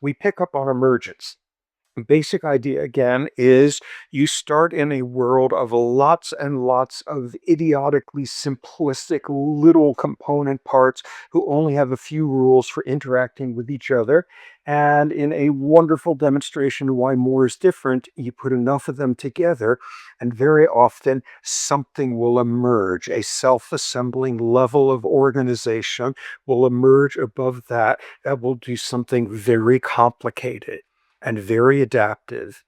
we pick up on emergence. Basic idea again is you start in a world of lots and lots of idiotically simplistic little component parts who only have a few rules for interacting with each other. And in a wonderful demonstration of why more is different, you put enough of them together, and very often something will emerge. A self assembling level of organization will emerge above that that will do something very complicated and very adaptive.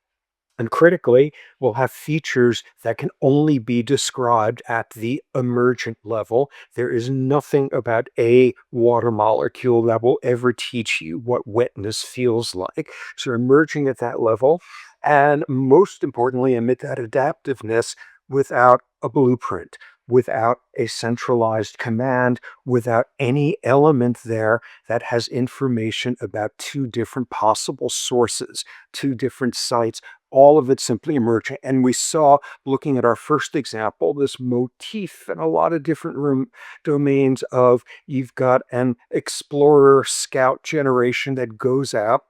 And critically, will have features that can only be described at the emergent level. There is nothing about a water molecule that will ever teach you what wetness feels like. So emerging at that level, and most importantly, emit that adaptiveness without a blueprint, without a centralized command, without any element there that has information about two different possible sources, two different sites, all of it simply emerging. And we saw, looking at our first example, this motif in a lot of different domains of you've got an explorer scout generation that goes out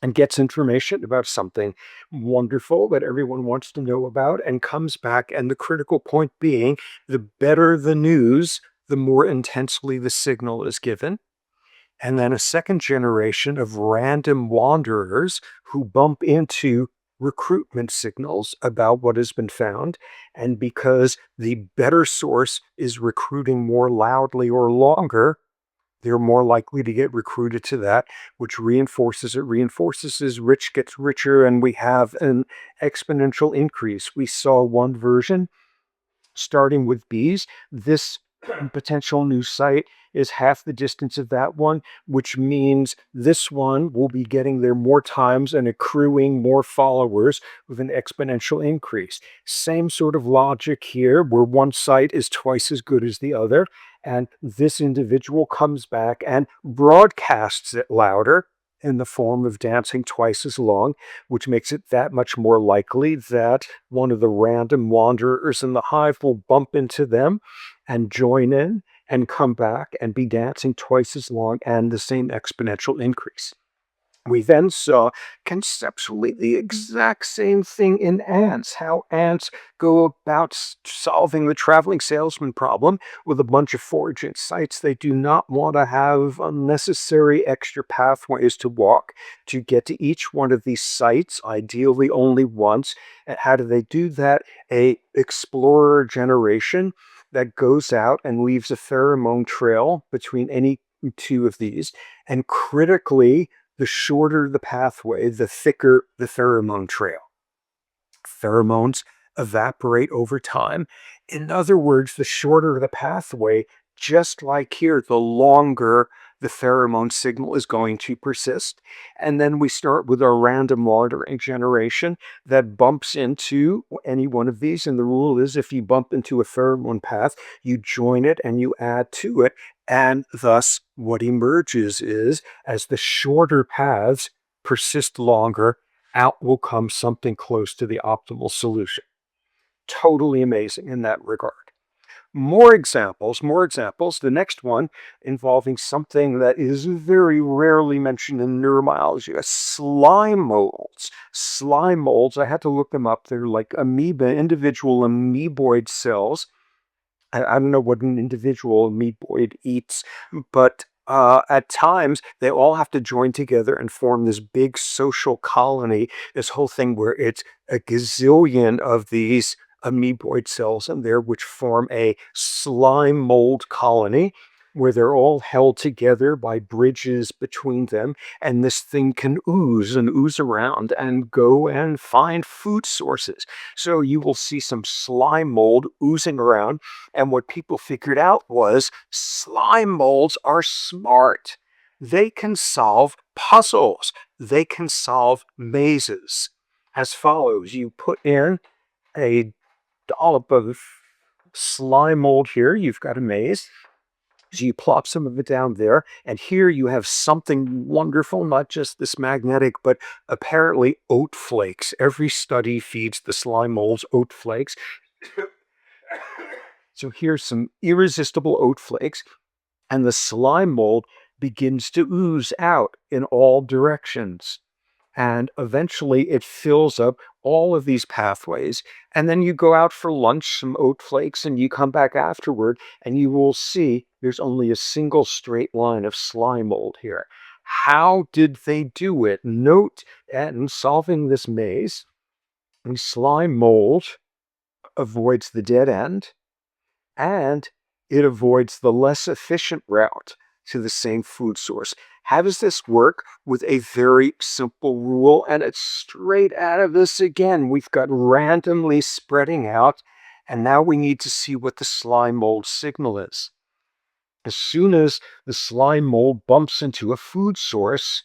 and gets information about something wonderful that everyone wants to know about and comes back. And the critical point being, the better the news, the more intensely the signal is given. And then a second generation of random wanderers who bump into recruitment signals about what has been found. And because the better source is recruiting more loudly or longer, they're more likely to get recruited to that, which reinforces it, reinforces as rich gets richer, and we have an exponential increase. We saw one version starting with bees. This potential new site is half the distance of that one, which means this one will be getting there more times and accruing more followers with an exponential increase. Same sort of logic here, where one site is twice as good as the other, and this individual comes back and broadcasts it louder in the form of dancing twice as long, which makes it that much more likely that one of the random wanderers in the hive will bump into them and join in and come back and be dancing twice as long and the same exponential increase. We then saw conceptually the exact same thing in ants, how ants go about solving the traveling salesman problem with a bunch of foraging sites. They do not want to have unnecessary extra pathways to walk to get to each one of these sites, ideally only once. And how do they do that? A explorer generation that goes out and leaves a pheromone trail between any two of these, and critically, the shorter the pathway, the thicker the pheromone trail. Pheromones evaporate over time. In other words, the shorter the pathway, just like here, the longer the pheromone signal is going to persist. And then we start with our random wandering generation that bumps into any one of these. And the rule is if you bump into a pheromone path, you join it and you add to it. And thus, what emerges is as the shorter paths persist longer, out will come something close to the optimal solution. Totally amazing in that regard. More examples, more examples. The next one involving something that is very rarely mentioned in neurobiology, slime molds. Slime molds, I had to look them up. They're like amoeba, individual amoeboid cells. I don't know what an individual amoeboid eats, but at times they all have to join together and form this big social colony, this whole thing where it's a gazillion of these amoeboid cells in there, which form a slime mold colony where they're all held together by bridges between them. And this thing can ooze and ooze around and go and find food sources. So you will see some slime mold oozing around. And what people figured out was slime molds are smart. They can solve puzzles. They can solve mazes. As follows, you put in a dollop of slime mold here. You've got a maze. So you plop some of it down there, and here you have something wonderful, not just this magnetic, but apparently oat flakes. Every study feeds the slime molds oat flakes. So here's some irresistible oat flakes, and the slime mold begins to ooze out in all directions. And eventually it fills up all of these pathways. And then you go out for lunch, some oat flakes, and you come back afterward, and you will see there's only a single straight line of slime mold here. How did they do it? Note, in solving this maze, the slime mold avoids the dead end, and it avoids the less efficient route to the same food source. How does this work? With a very simple rule, and it's straight out of this again. We've got randomly spreading out, and now we need to see what the slime mold signal is. As soon as the slime mold bumps into a food source,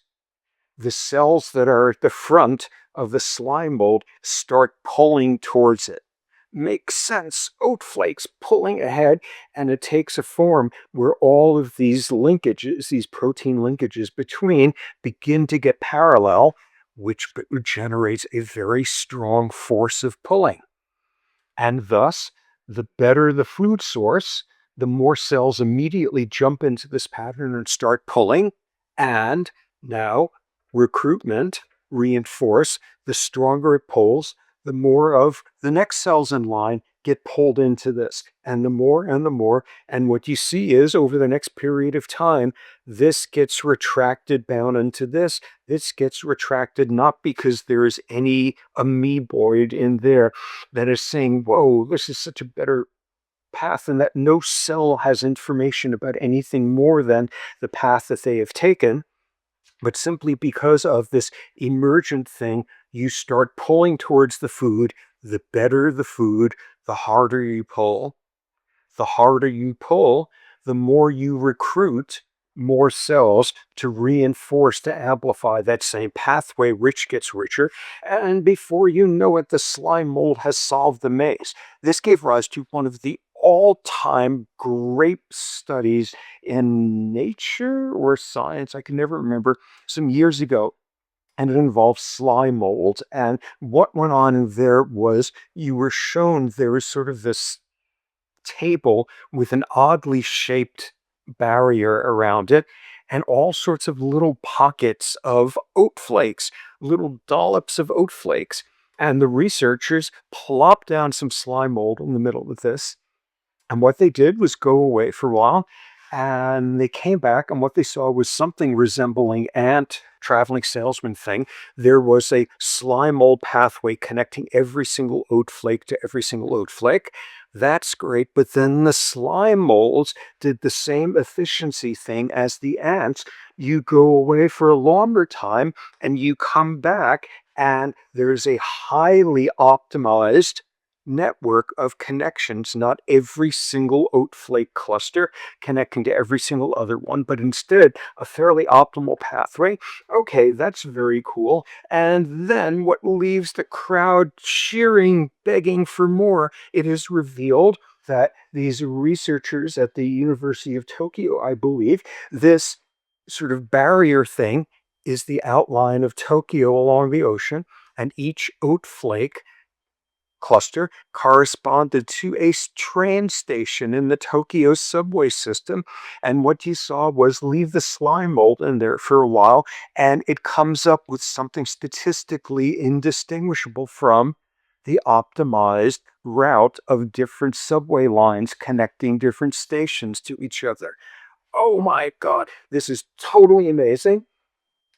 the cells that are at the front of the slime mold start pulling towards it. Makes sense. Oat flakes pulling ahead, and it takes a form where all of these linkages, these protein linkages between, begin to get parallel, which generates a very strong force of pulling. And thus, the better the food source, the more cells immediately jump into this pattern and start pulling. And now recruitment reinforce, the stronger it pulls, the more of the next cells in line get pulled into this, and the more and the more. And what you see is over the next period of time, this gets retracted down into this. This gets retracted not because there is any amoeboid in there that is saying, whoa, this is such a better path, and that no cell has information about anything more than the path that they have taken. But simply because of this emergent thing, you start pulling towards the food. The better the food, the harder you pull. The harder you pull, the more you recruit more cells to reinforce, to amplify that same pathway. Rich gets richer. And before you know it, the slime mold has solved the maze. This gave rise to one of the all-time great studies in Nature or Science, I can never remember, some years ago. And it involved slime mold. And what went on in there was you were shown there was sort of this table with an oddly shaped barrier around it and all sorts of little pockets of oat flakes, little dollops of oat flakes. And the researchers plopped down some slime mold in the middle of this. And what they did was go away for a while, and they came back, and what they saw was something resembling ant traveling salesman thing. There was a slime mold pathway connecting every single oat flake to every single oat flake. That's great, but then the slime molds did the same efficiency thing as the ants. You go away for a longer time, and you come back, and there's a highly optimized network of connections, not every single oat flake cluster connecting to every single other one, but instead a fairly optimal pathway. Okay, that's very cool. And then what leaves the crowd cheering, begging for more? It is revealed that these researchers at the University of Tokyo, I believe, this sort of barrier thing is the outline of Tokyo along the ocean, and each oat flake cluster corresponded to a train station in the Tokyo subway system. And what you saw was leave the slime mold in there for a while, and it comes up with something statistically indistinguishable from the optimized route of different subway lines connecting different stations to each other. Oh my God, this is totally amazing.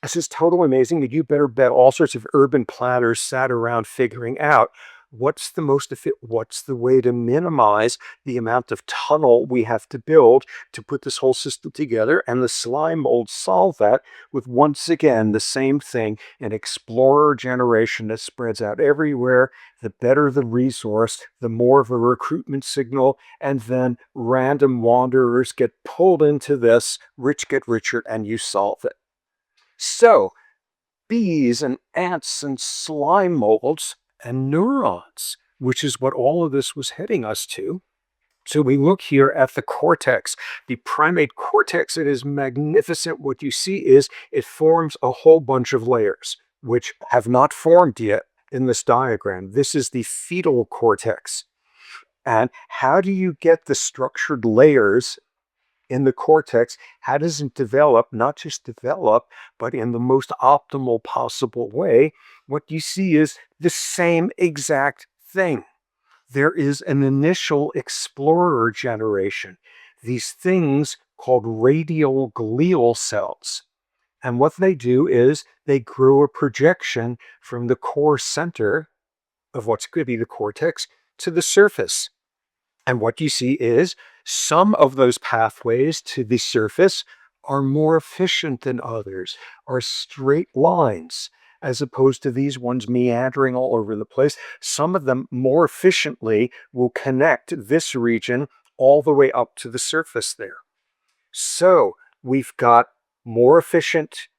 This is totally amazing that you better bet all sorts of urban planners sat around figuring out what's the way to minimize the amount of tunnel we have to build to put this whole system together. And the slime mold solve that with, once again, the same thing, an explorer generation that spreads out everywhere. The better the resource, the more of a recruitment signal, and then random wanderers get pulled into this, rich get richer, and you solve it. So, bees and ants and slime molds and neurons, which is what all of this was heading us to. So we look here at the cortex, the primate cortex. It is magnificent. What you see is it forms a whole bunch of layers, which have not formed yet in this diagram. This is the fetal cortex. And how do you get the structured layers in the cortex, how does it develop? Not just develop, but in the most optimal possible way. What you see is the same exact thing. There is an initial explorer generation, these things called radial glial cells. And what they do is they grow a projection from the core center of what's going to be the cortex to the surface. And what you see is some of those pathways to the surface are more efficient than others, are straight lines, as opposed to these ones meandering all over the place. Some of them more efficiently will connect this region all the way up to the surface there. So we've got more efficient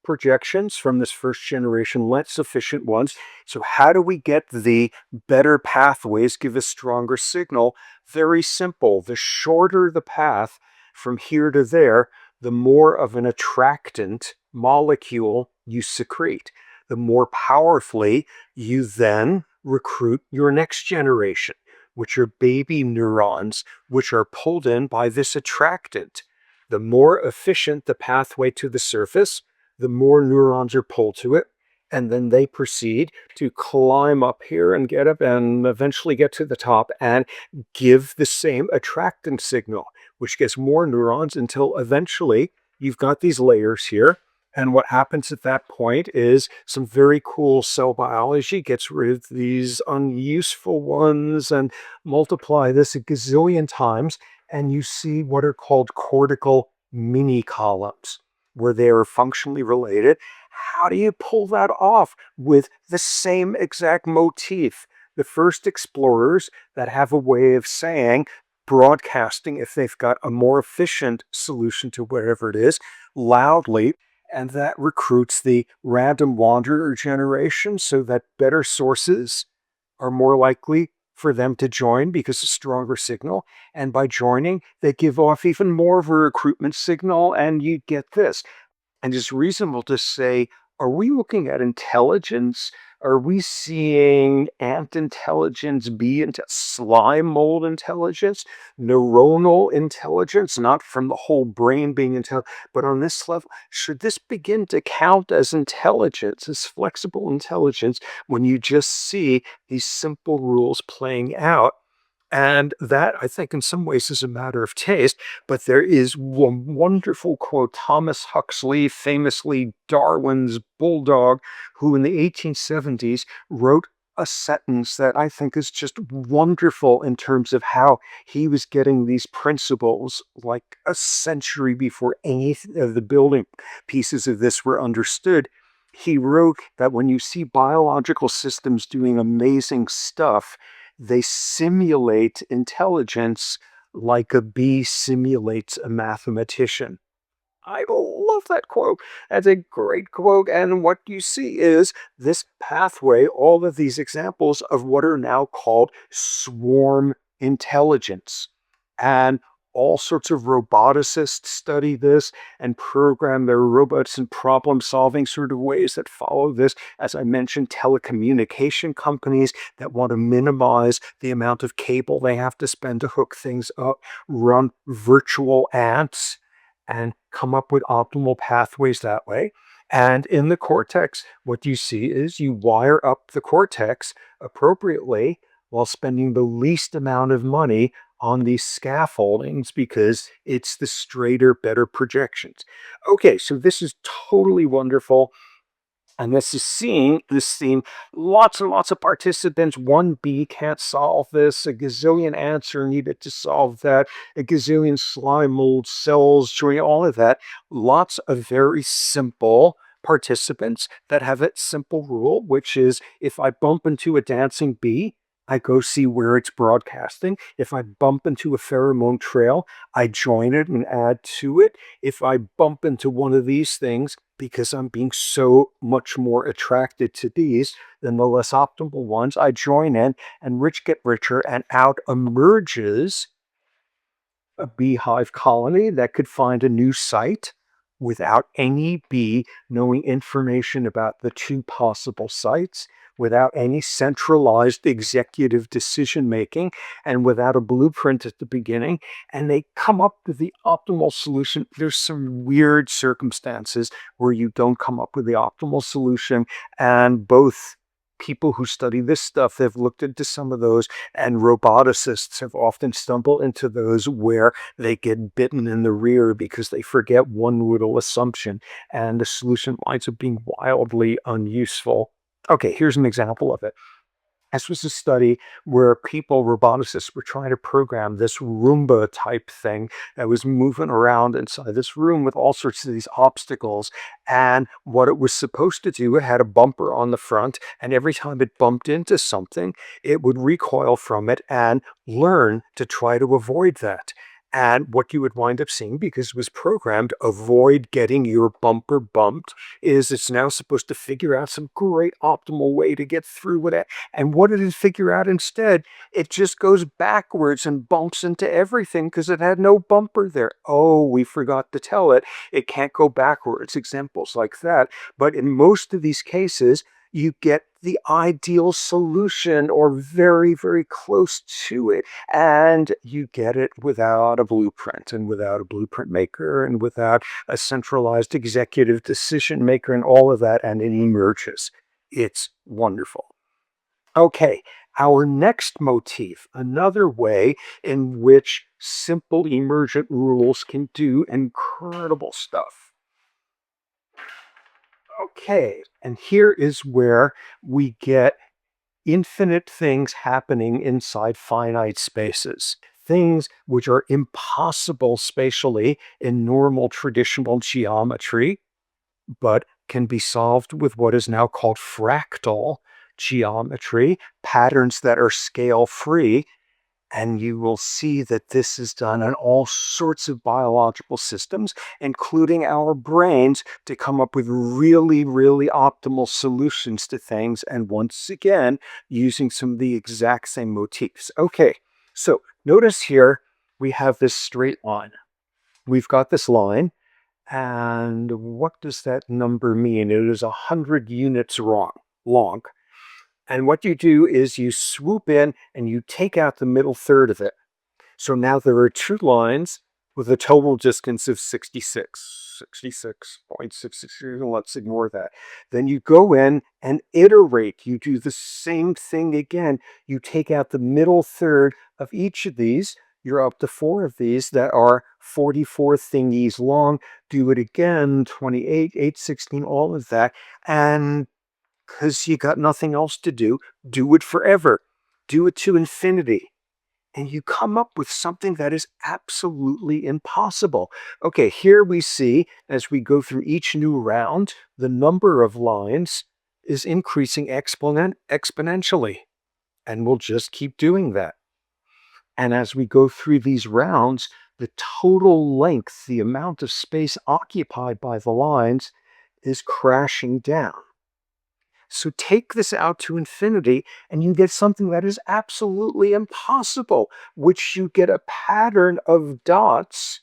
projections from this first generation, less efficient ones. So how do we get the better pathways, give a stronger signal? Very simple. The shorter the path from here to there, the more of an attractant molecule you secrete. The more powerfully you then recruit your next generation, which are baby neurons, which are pulled in by this attractant. The more efficient the pathway to the surface, the more neurons are pulled to it, and then they proceed to climb up here and get up and eventually get to the top and give the same attractant signal, which gets more neurons until eventually you've got these layers here. And what happens at that point is some very cool cell biology gets rid of these unuseful ones and multiply this a gazillion times, and you see what are called cortical mini columns where they are functionally related. How do you pull that off with the same exact motif? The first explorers that have a way of saying, broadcasting, if they've got a more efficient solution to whatever it is, loudly, and that recruits the random wanderer generation so that better sources are more likely for them to join because of stronger signal. And by joining, they give off even more of a recruitment signal, and you get this. And it's reasonable to say, are we looking at intelligence? Are we seeing ant intelligence, bee into slime mold intelligence, neuronal intelligence, not from the whole brain being intelligent, but on this level, should this begin to count as intelligence, as flexible intelligence, when you just see these simple rules playing out? And that, I think, in some ways is a matter of taste. But there is one wonderful quote, Thomas Huxley, famously Darwin's bulldog, who in the 1870s wrote a sentence that I think is just wonderful in terms of how he was getting these principles like a century before any of the building pieces of this were understood. He wrote that when you see biological systems doing amazing stuff, they simulate intelligence like a bee simulates a mathematician. I love that quote. That's a great quote. And what you see is this pathway, all of these examples of what are now called swarm intelligence. And all sorts of roboticists study this and program their robots in problem solving sort of ways that follow this. As I mentioned, telecommunication companies that want to minimize the amount of cable they have to spend to hook things up, run virtual ants and come up with optimal pathways that way. And in the cortex, what you see is you wire up the cortex appropriately while spending the least amount of money on these scaffoldings because it's the straighter, better projections. Okay, so this is totally wonderful. And this is seeing this theme, lots and lots of participants. One bee can't solve this. A gazillion ants are needed to solve that. A gazillion slime mold cells, join all of that. Lots of very simple participants that have a simple rule, which is if I bump into a dancing bee, I go see where it's broadcasting. If I bump into a pheromone trail, I join it and add to it. If I bump into one of these things, because I'm being so much more attracted to these than the less optimal ones, I join in and rich get richer, and out emerges a beehive colony that could find a new site without any B knowing information about the two possible sites, without any centralized executive decision making, and without a blueprint at the beginning. And they come up with the optimal solution. There's some weird circumstances where you don't come up with the optimal solution. And both people who study this stuff have looked into some of those, and roboticists have often stumbled into those where they get bitten in the rear because they forget one little assumption, and the solution winds up being wildly unuseful. Okay, here's an example of it. This was a study where roboticists, were trying to program this Roomba type thing that was moving around inside this room with all sorts of these obstacles. And what it was supposed to do, it had a bumper on the front, and every time it bumped into something, it would recoil from it and learn to try to avoid that. And what you would wind up seeing, because it was programmed, avoid getting your bumper bumped, is it's now supposed to figure out some great optimal way to get through with it. And what did it figure out instead? It just goes backwards and bumps into everything because it had no bumper there. Oh, we forgot to tell it. It can't go backwards. Examples like that. But in most of these cases, you get the ideal solution or very, very close to it. And you get it without a blueprint and without a blueprint maker and without a centralized executive decision maker and all of that. And it emerges. It's wonderful. Okay, our next motif, another way in which simple emergent rules can do incredible stuff. Okay, and here is where we get infinite things happening inside finite spaces. Things which are impossible spatially in normal traditional geometry, but can be solved with what is now called fractal geometry, patterns that are scale free. And you will see that this is done in all sorts of biological systems, including our brains, to come up with really, really optimal solutions to things. And once again, using some of the exact same motifs. Okay, so notice here we have this straight line. We've got this line. And what does that number mean? It is 100 units long. And what you do is you swoop in and you take out the middle third of it. So now there are two lines with a total distance of 66. 66.66. Let's ignore that. Then you go in and iterate. You do the same thing again. You take out the middle third of each of these. You're up to 4 of these that are 44 thingies long. Do it again, 28, 816, all of that. And because you got nothing else to do it forever. Do it to infinity. And you come up with something that is absolutely impossible. Okay, here we see, as we go through each new round, the number of lines is increasing exponentially. And we'll just keep doing that. And as we go through these rounds, the total length, the amount of space occupied by the lines, is crashing down. So take this out to infinity, and you get something that is absolutely impossible, which you get a pattern of dots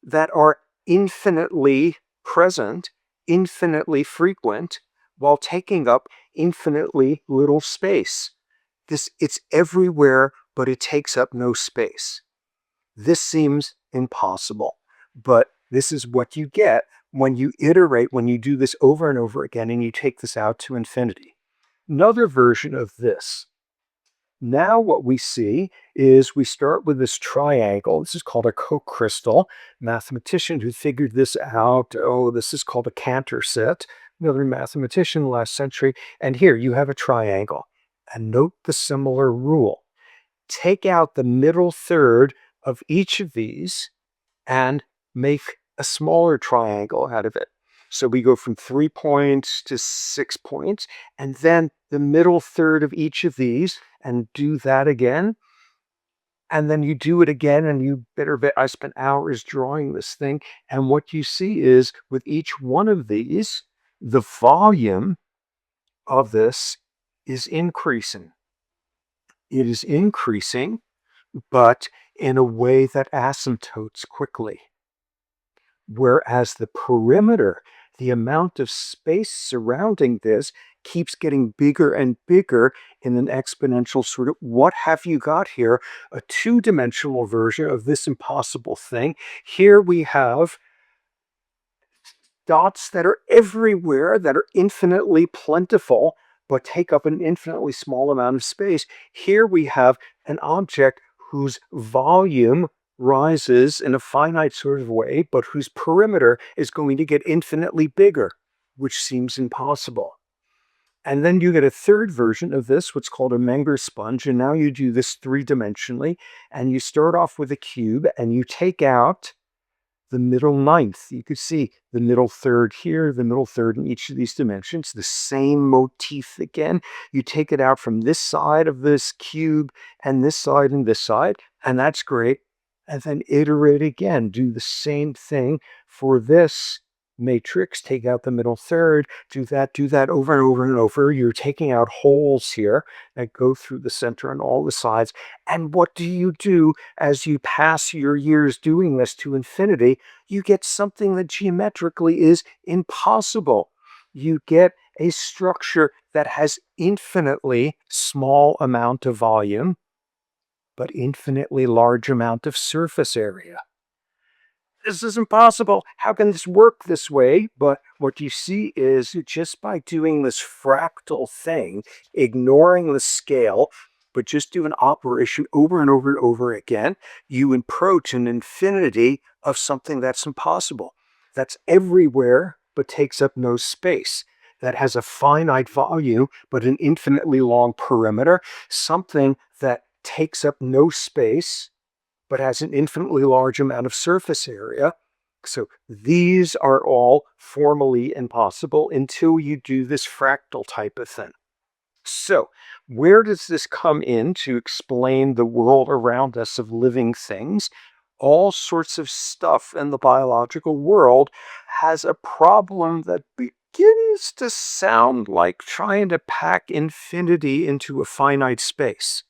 that are infinitely present, infinitely frequent, while taking up infinitely little space. It's everywhere, but it takes up no space. This seems impossible, but this is what you get when you iterate, when you do this over and over again, and you take this out to infinity. Another version of this. Now what we see is we start with this triangle. This is called a co-crystal. Mathematician who figured this out, this is called a Cantor set. Another mathematician last century. And here you have a triangle. And note the similar rule. Take out the middle third of each of these and make a smaller triangle out of it. So we go from 3 points to 6 points, and then the middle third of each of these, and do that again. And then you do it again, and you better bet I spent hours drawing this thing. And what you see is with each one of these, the volume of this is increasing. It is increasing, but in a way that asymptotes quickly. Whereas the perimeter, the amount of space surrounding this, keeps getting bigger and bigger in an exponential sort of, what have you got here? A two-dimensional version of this impossible thing. Here we have dots that are everywhere, that are infinitely plentiful, but take up an infinitely small amount of space. Here we have an object whose volume rises in a finite sort of way, but whose perimeter is going to get infinitely bigger, which seems impossible. And then you get a third version of this, what's called a Menger sponge. And now you do this three-dimensionally, and you start off with a cube, and you take out the middle ninth. You could see the middle third here, the middle third in each of these dimensions, the same motif again. You take it out from this side of this cube and this side and this side, and that's great. And then iterate again. Do the same thing for this matrix. Take out the middle third, do that over and over and over. You're taking out holes here that go through the center and all the sides. And what do you do as you pass your years doing this to infinity? You get something that geometrically is impossible. You get a structure that has infinitely small amount of volume, but infinitely large amount of surface area. This is impossible. How can this work this way? But what you see is just by doing this fractal thing, ignoring the scale, but just do an operation over and over and over again, you approach an infinity of something that's impossible. That's everywhere, but takes up no space. That has a finite volume, but an infinitely long perimeter. Something that takes up no space, but has an infinitely large amount of surface area. So these are all formally impossible until you do this fractal type of thing. So where does this come in to explain the world around us of living things? All sorts of stuff in the biological world has a problem that begins to sound like trying to pack infinity into a finite space.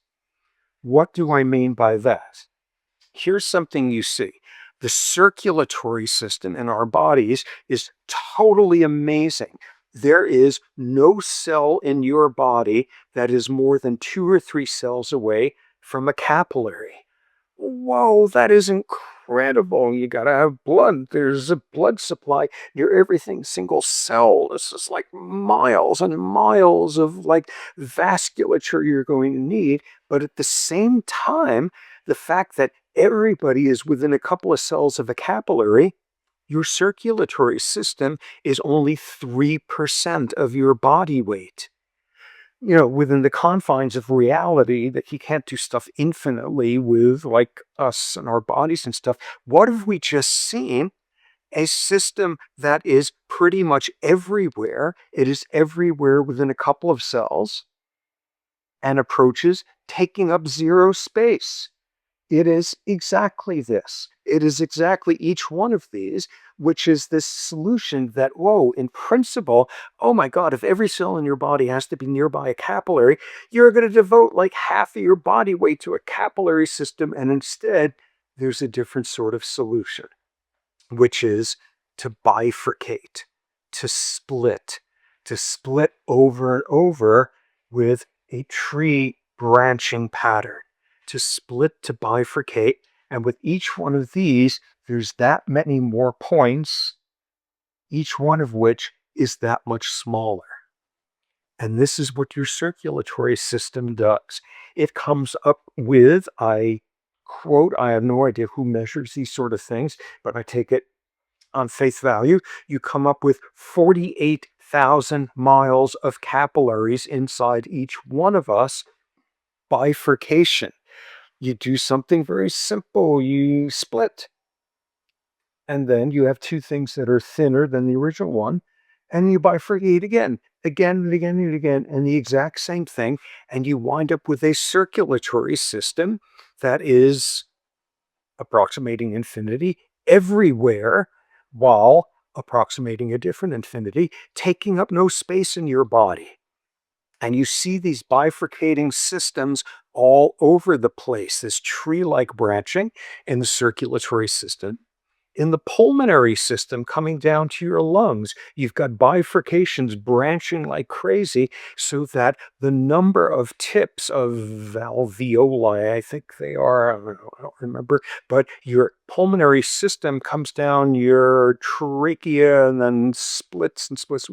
What do I mean by that? Here's something you see. The circulatory system in our bodies is totally amazing. There is no cell in your body that is more than 2 or 3 cells away from a capillary. Whoa, that is incredible. You gotta have blood. There's a blood supply near everything single cell. This is like miles and miles of like vasculature you're going to need. But at the same time, the fact that everybody is within a couple of cells of a capillary, your circulatory system is only 3% of your body weight. Within the confines of reality, that you can't do stuff infinitely with, like us and our bodies and stuff. What have we just seen? A system that is pretty much everywhere. It is everywhere within a couple of cells and approaches taking up zero space. It is exactly this. It is exactly each one of these, which is this solution that, whoa, in principle, oh my God, if every cell in your body has to be nearby a capillary, you're going to devote like half of your body weight to a capillary system, and instead, there's a different sort of solution, which is to bifurcate, to split over and over with a tree branching pattern. To split, to bifurcate, and with each one of these, there's that many more points, each one of which is that much smaller. And this is what your circulatory system does. It comes up with, I quote, I have no idea who measures these sort of things, but I take it on face value. You come up with 48,000 miles of capillaries inside each one of us. Bifurcation. You do something very simple. You split. And then you have two things that are thinner than the original one. And you bifurcate again and again and again, and the exact same thing. And you wind up with a circulatory system that is approximating infinity everywhere while approximating a different infinity, taking up no space in your body. And you see these bifurcating systems all over the place, this tree-like branching in the circulatory system. In the pulmonary system coming down to your lungs, you've got bifurcations branching like crazy so that the number of tips of alveoli, I think they are, I don't remember, but your pulmonary system comes down your trachea and then splits and splits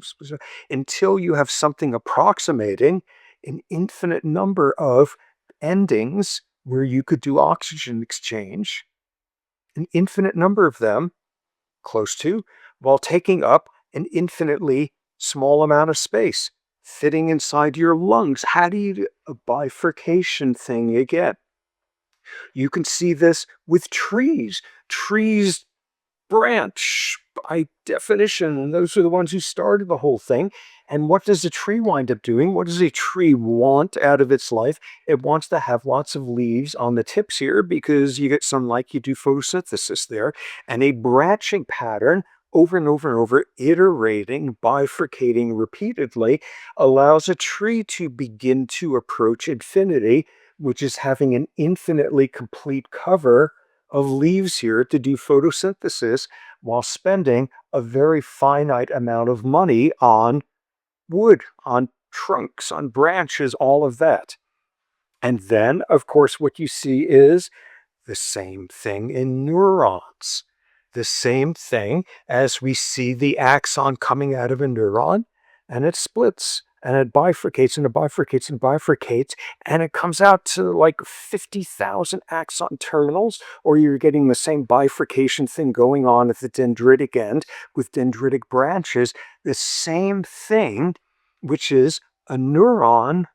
until you have something approximating an infinite number of endings where you could do oxygen exchange, an infinite number of them, close to, while taking up an infinitely small amount of space, fitting inside your lungs. How do you do a bifurcation thing again? You can see this with trees. Trees branch by definition, and those are the ones who started the whole thing. And what does a tree wind up doing? What does a tree want out of its life? It wants to have lots of leaves on the tips here because you get sunlight, you do photosynthesis there, and a branching pattern over and over and over, iterating, bifurcating repeatedly, allows a tree to begin to approach infinity, which is having an infinitely complete cover of leaves here to do photosynthesis while spending a very finite amount of money on wood, on trunks, on branches, all of that. And then, of course, what you see is the same thing in neurons. The same thing as we see the axon coming out of a neuron, and it splits, and it bifurcates, and it bifurcates, and bifurcates, and it comes out to like 50,000 axon terminals, or you're getting the same bifurcation thing going on at the dendritic end with dendritic branches. The same thing, which is a neuron.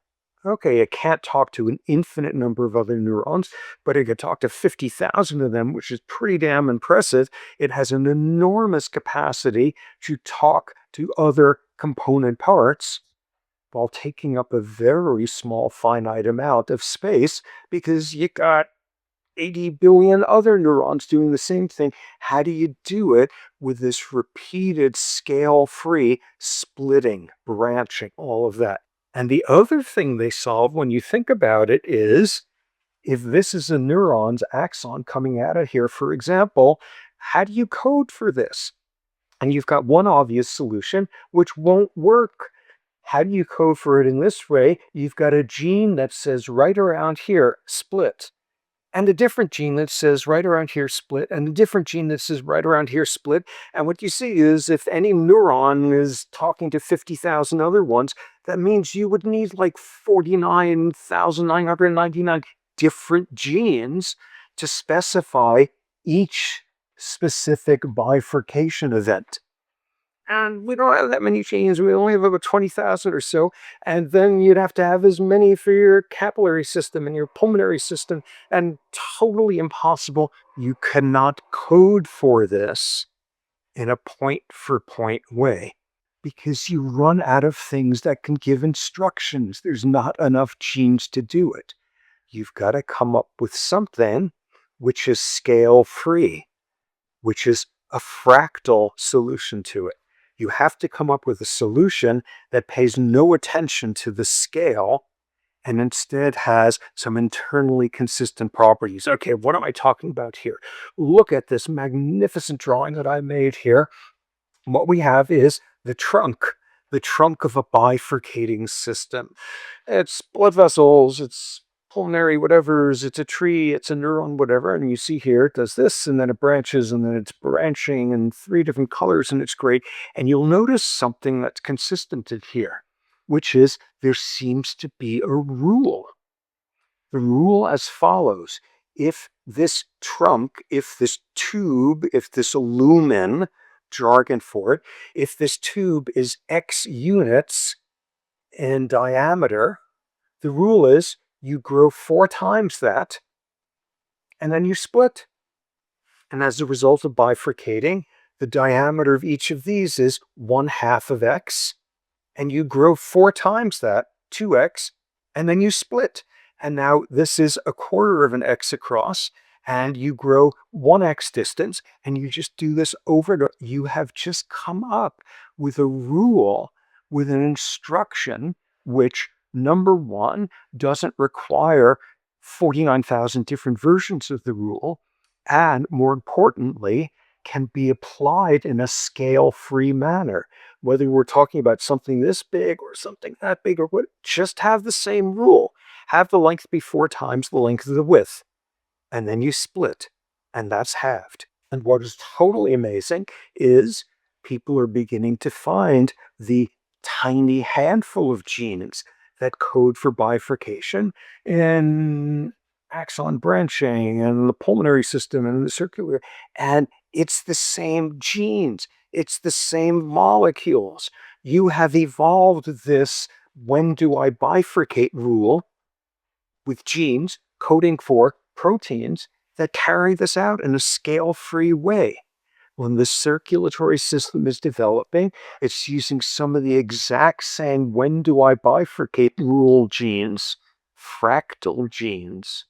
Okay, it can't talk to an infinite number of other neurons, but it could talk to 50,000 of them, which is pretty damn impressive. It has an enormous capacity to talk to other component parts while taking up a very small finite amount of space because you got 80 billion other neurons doing the same thing. How do you do it with this repeated scale-free splitting, branching, all of that? And the other thing they solve when you think about it is, if this is a neuron's axon coming out of here, for example, how do you code for this? And you've got one obvious solution, which won't work. How do you code for it in this way? You've got a gene that says right around here, split, and a different gene that says right around here split, and a different gene that says right around here split. And what you see is if any neuron is talking to 50,000 other ones, that means you would need like 49,999 different genes to specify each specific bifurcation event. And we don't have that many genes. We only have about 20,000 or so. And then you'd have to have as many for your capillary system and your pulmonary system. And totally impossible. You cannot code for this in a point-for-point way because you run out of things that can give instructions. There's not enough genes to do it. You've got to come up with something which is scale-free, which is a fractal solution to it. You have to come up with a solution that pays no attention to the scale and instead has some internally consistent properties. Okay, what am I talking about here? Look at this magnificent drawing that I made here. What we have is the trunk of a bifurcating system. It's blood vessels, it's pulmonary whatevers, it's a tree, it's a neuron, whatever. And you see here, it does this, and then it branches, and then it's branching in 3 different colors, and it's great. And you'll notice something that's consistent in here, which is there seems to be a rule. The rule as follows. If this trunk, if this tube, if this lumen, jargon for it, if this tube is X units in diameter, the rule is you grow 4 times that, and then you split. And as a result of bifurcating, the diameter of each of these is 1/2 of X, and you grow 4 times that, 2X, and then you split. And now this is 1/4 of an X across, and you grow 1X distance, and you just do this over and over. You have just come up with a rule, with an instruction, which, number one, doesn't require 49,000 different versions of the rule, and more importantly, can be applied in a scale-free manner. Whether we're talking about something this big or something that big or what, just have the same rule. Have the length be 4 times the length of the width, and then you split, and that's halved. And what is totally amazing is people are beginning to find the tiny handful of genes that code for bifurcation in axon branching and the pulmonary system and the circular. And it's the same genes, it's the same molecules. You have evolved this when do I bifurcate rule with genes coding for proteins that carry this out in a scale-free way. When the circulatory system is developing, it's using some of the exact same when do I bifurcate rule genes, fractal genes.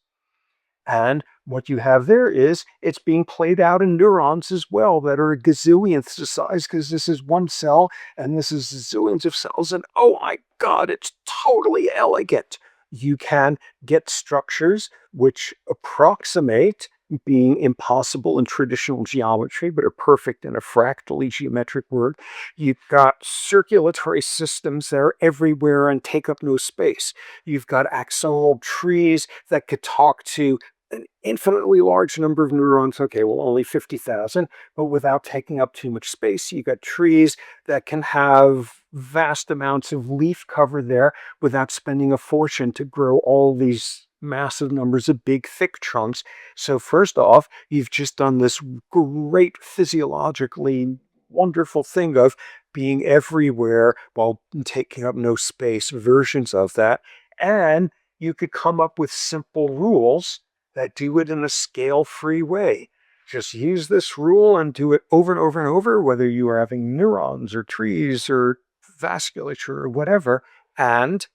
And what you have there is it's being played out in neurons as well that are a gazillionth the size because this is one cell and this is zillions of cells. And oh my God, it's totally elegant. You can get structures which approximate being impossible in traditional geometry, but are perfect in a fractally geometric world. You've got circulatory systems that are everywhere and take up no space. You've got axonal trees that could talk to an infinitely large number of neurons. Okay, well, only 50,000, but without taking up too much space. You got trees that can have vast amounts of leaf cover there without spending a fortune to grow all these massive numbers of big, thick trunks. So first off, you've just done this great physiologically wonderful thing of being everywhere while taking up no space versions of that. And you could come up with simple rules that do it in a scale-free way. Just use this rule and do it over and over and over, whether you are having neurons or trees or vasculature or whatever. And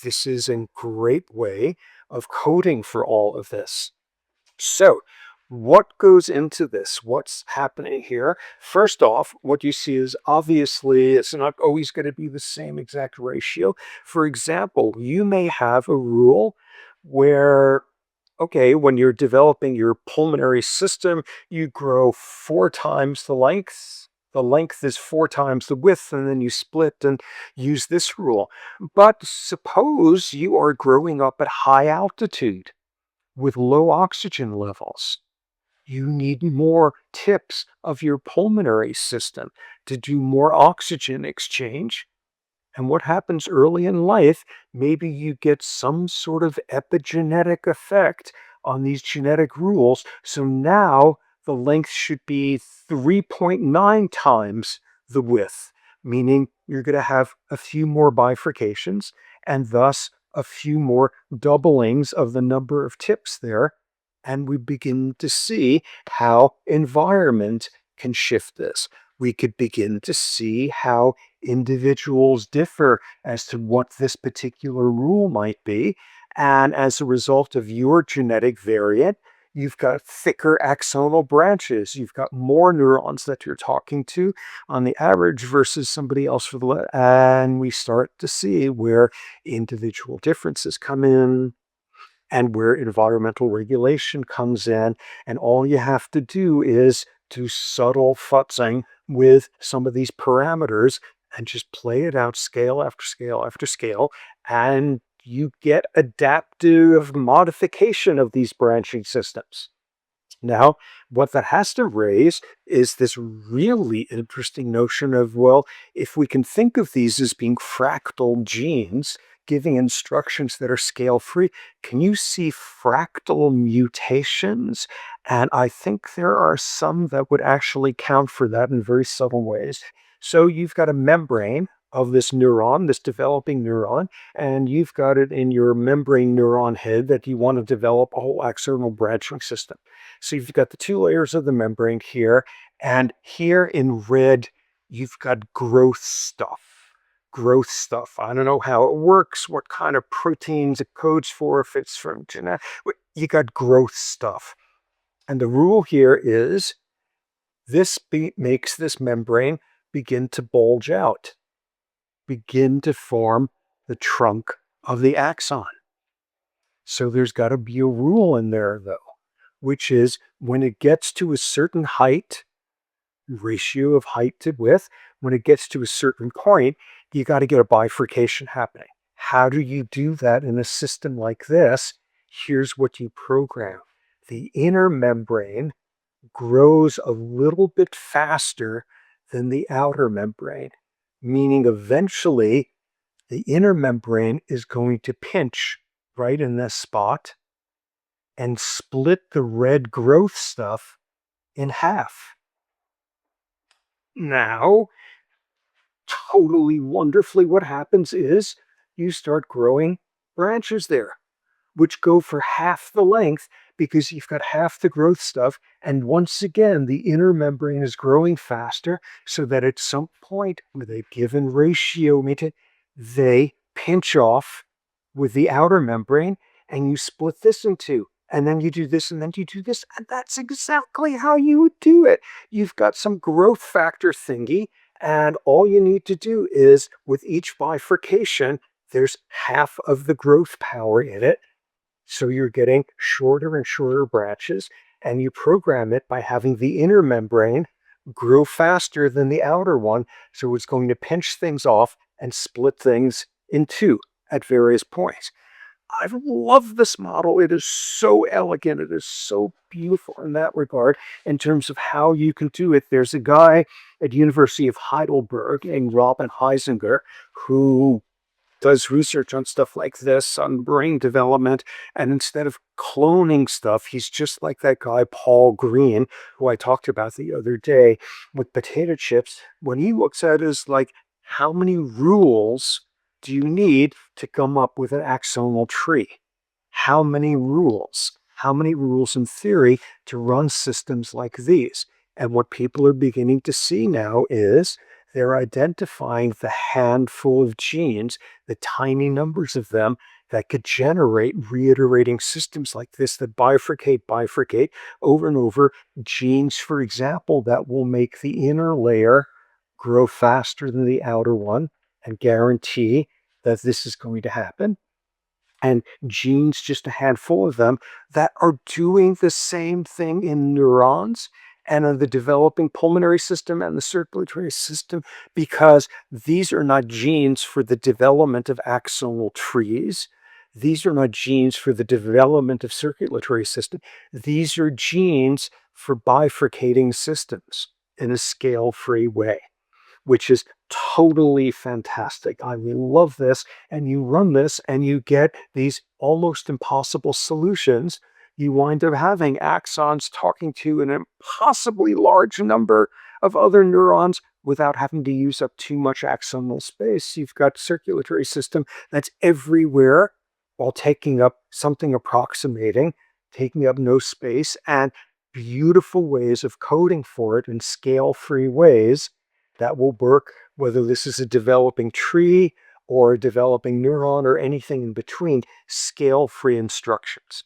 this is a great way of coding for all of this. So, what goes into this? What's happening here? First off, what you see is obviously it's not always going to be the same exact ratio. For example, you may have a rule where, okay, when you're developing your pulmonary system, you grow 4 times the length. The length is 4 times the width, and then you split and use this rule. But suppose you are growing up at high altitude with low oxygen levels. You need more tips of your pulmonary system to do more oxygen exchange. And what happens early in life, maybe you get some sort of epigenetic effect on these genetic rules. So now the length should be 3.9 times the width, meaning you're going to have a few more bifurcations and thus a few more doublings of the number of tips there. And we begin to see how environment can shift this. We could begin to see how individuals differ as to what this particular rule might be. And as a result of your genetic variant, you've got thicker axonal branches. You've got more neurons that you're talking to on the average versus somebody else for the. And we start to see where individual differences come in and where environmental regulation comes in. And all you have to do is do subtle futzing with some of these parameters and just play it out scale after scale after scale. And you get adaptive modification of these branching systems. Now, what that has to raise is this really interesting notion of, well, if we can think of these as being fractal genes, giving instructions that are scale free, can you see fractal mutations? And I think there are some that would actually count for that in very subtle ways. So you've got a membrane of this neuron, this developing neuron, and you've got it in your membrane neuron head that you want to develop a whole axonal branching system. So you've got the 2 layers of the membrane here, and here in red, you've got growth stuff. Growth stuff. I don't know how it works, what kind of proteins it codes for, if it's from genetic. You got growth stuff. And the rule here is this makes this membrane begin to bulge out, begin to form the trunk of the axon. So there's got to be a rule in there, though, which is when it gets to a certain height, ratio of height to width. When it gets to a certain point, you got to get a bifurcation happening. How do you do that in a system like this? Here's what you program. The inner membrane grows a little bit faster than the outer membrane, meaning eventually the inner membrane is going to pinch right in this spot and split the red growth stuff in half. Now, totally wonderfully, what happens is you start growing branches there, which go for half the length because you've got half the growth stuff. And once again, the inner membrane is growing faster so that at some point with a given ratio, they pinch off with the outer membrane and you split this in two. And then you do this and then you do this. And that's exactly how you would do it. You've got some growth factor thingy. And all you need to do is with each bifurcation, there's half of the growth power in it. So you're getting shorter and shorter branches, and you program it by having the inner membrane grow faster than the outer one. So it's going to pinch things off and split things in two at various points. I love this model. It is so elegant. It is so beautiful in that regard in terms of how you can do it. There's a guy at University of Heidelberg named Robin Heisinger who does research on stuff like this, on brain development, and instead of cloning stuff, he's just like that guy Paul Green, who I talked about the other day with potato chips. What he looks at is like, how many rules do you need to come up with an axonal tree? How many rules? How many rules in theory to run systems like these? And what people are beginning to see now is they're identifying the handful of genes, the tiny numbers of them that could generate reiterating systems like this that bifurcate over and over. Genes, for example, that will make the inner layer grow faster than the outer one and guarantee that this is going to happen. And genes, just a handful of them, that are doing the same thing in neurons and in the developing pulmonary system and the circulatory system, because these are not genes for the development of axonal trees. These are not genes for the development of circulatory system. These are genes for bifurcating systems in a scale-free way, which is totally fantastic. I love this. And you run this and you get these almost impossible solutions. You wind up having axons talking to an impossibly large number of other neurons without having to use up too much axonal space. You've got circulatory system that's everywhere while taking up something approximating, taking up no space, and beautiful ways of coding for it in scale-free ways that will work, whether this is a developing tree or a developing neuron or anything in between, scale-free instructions.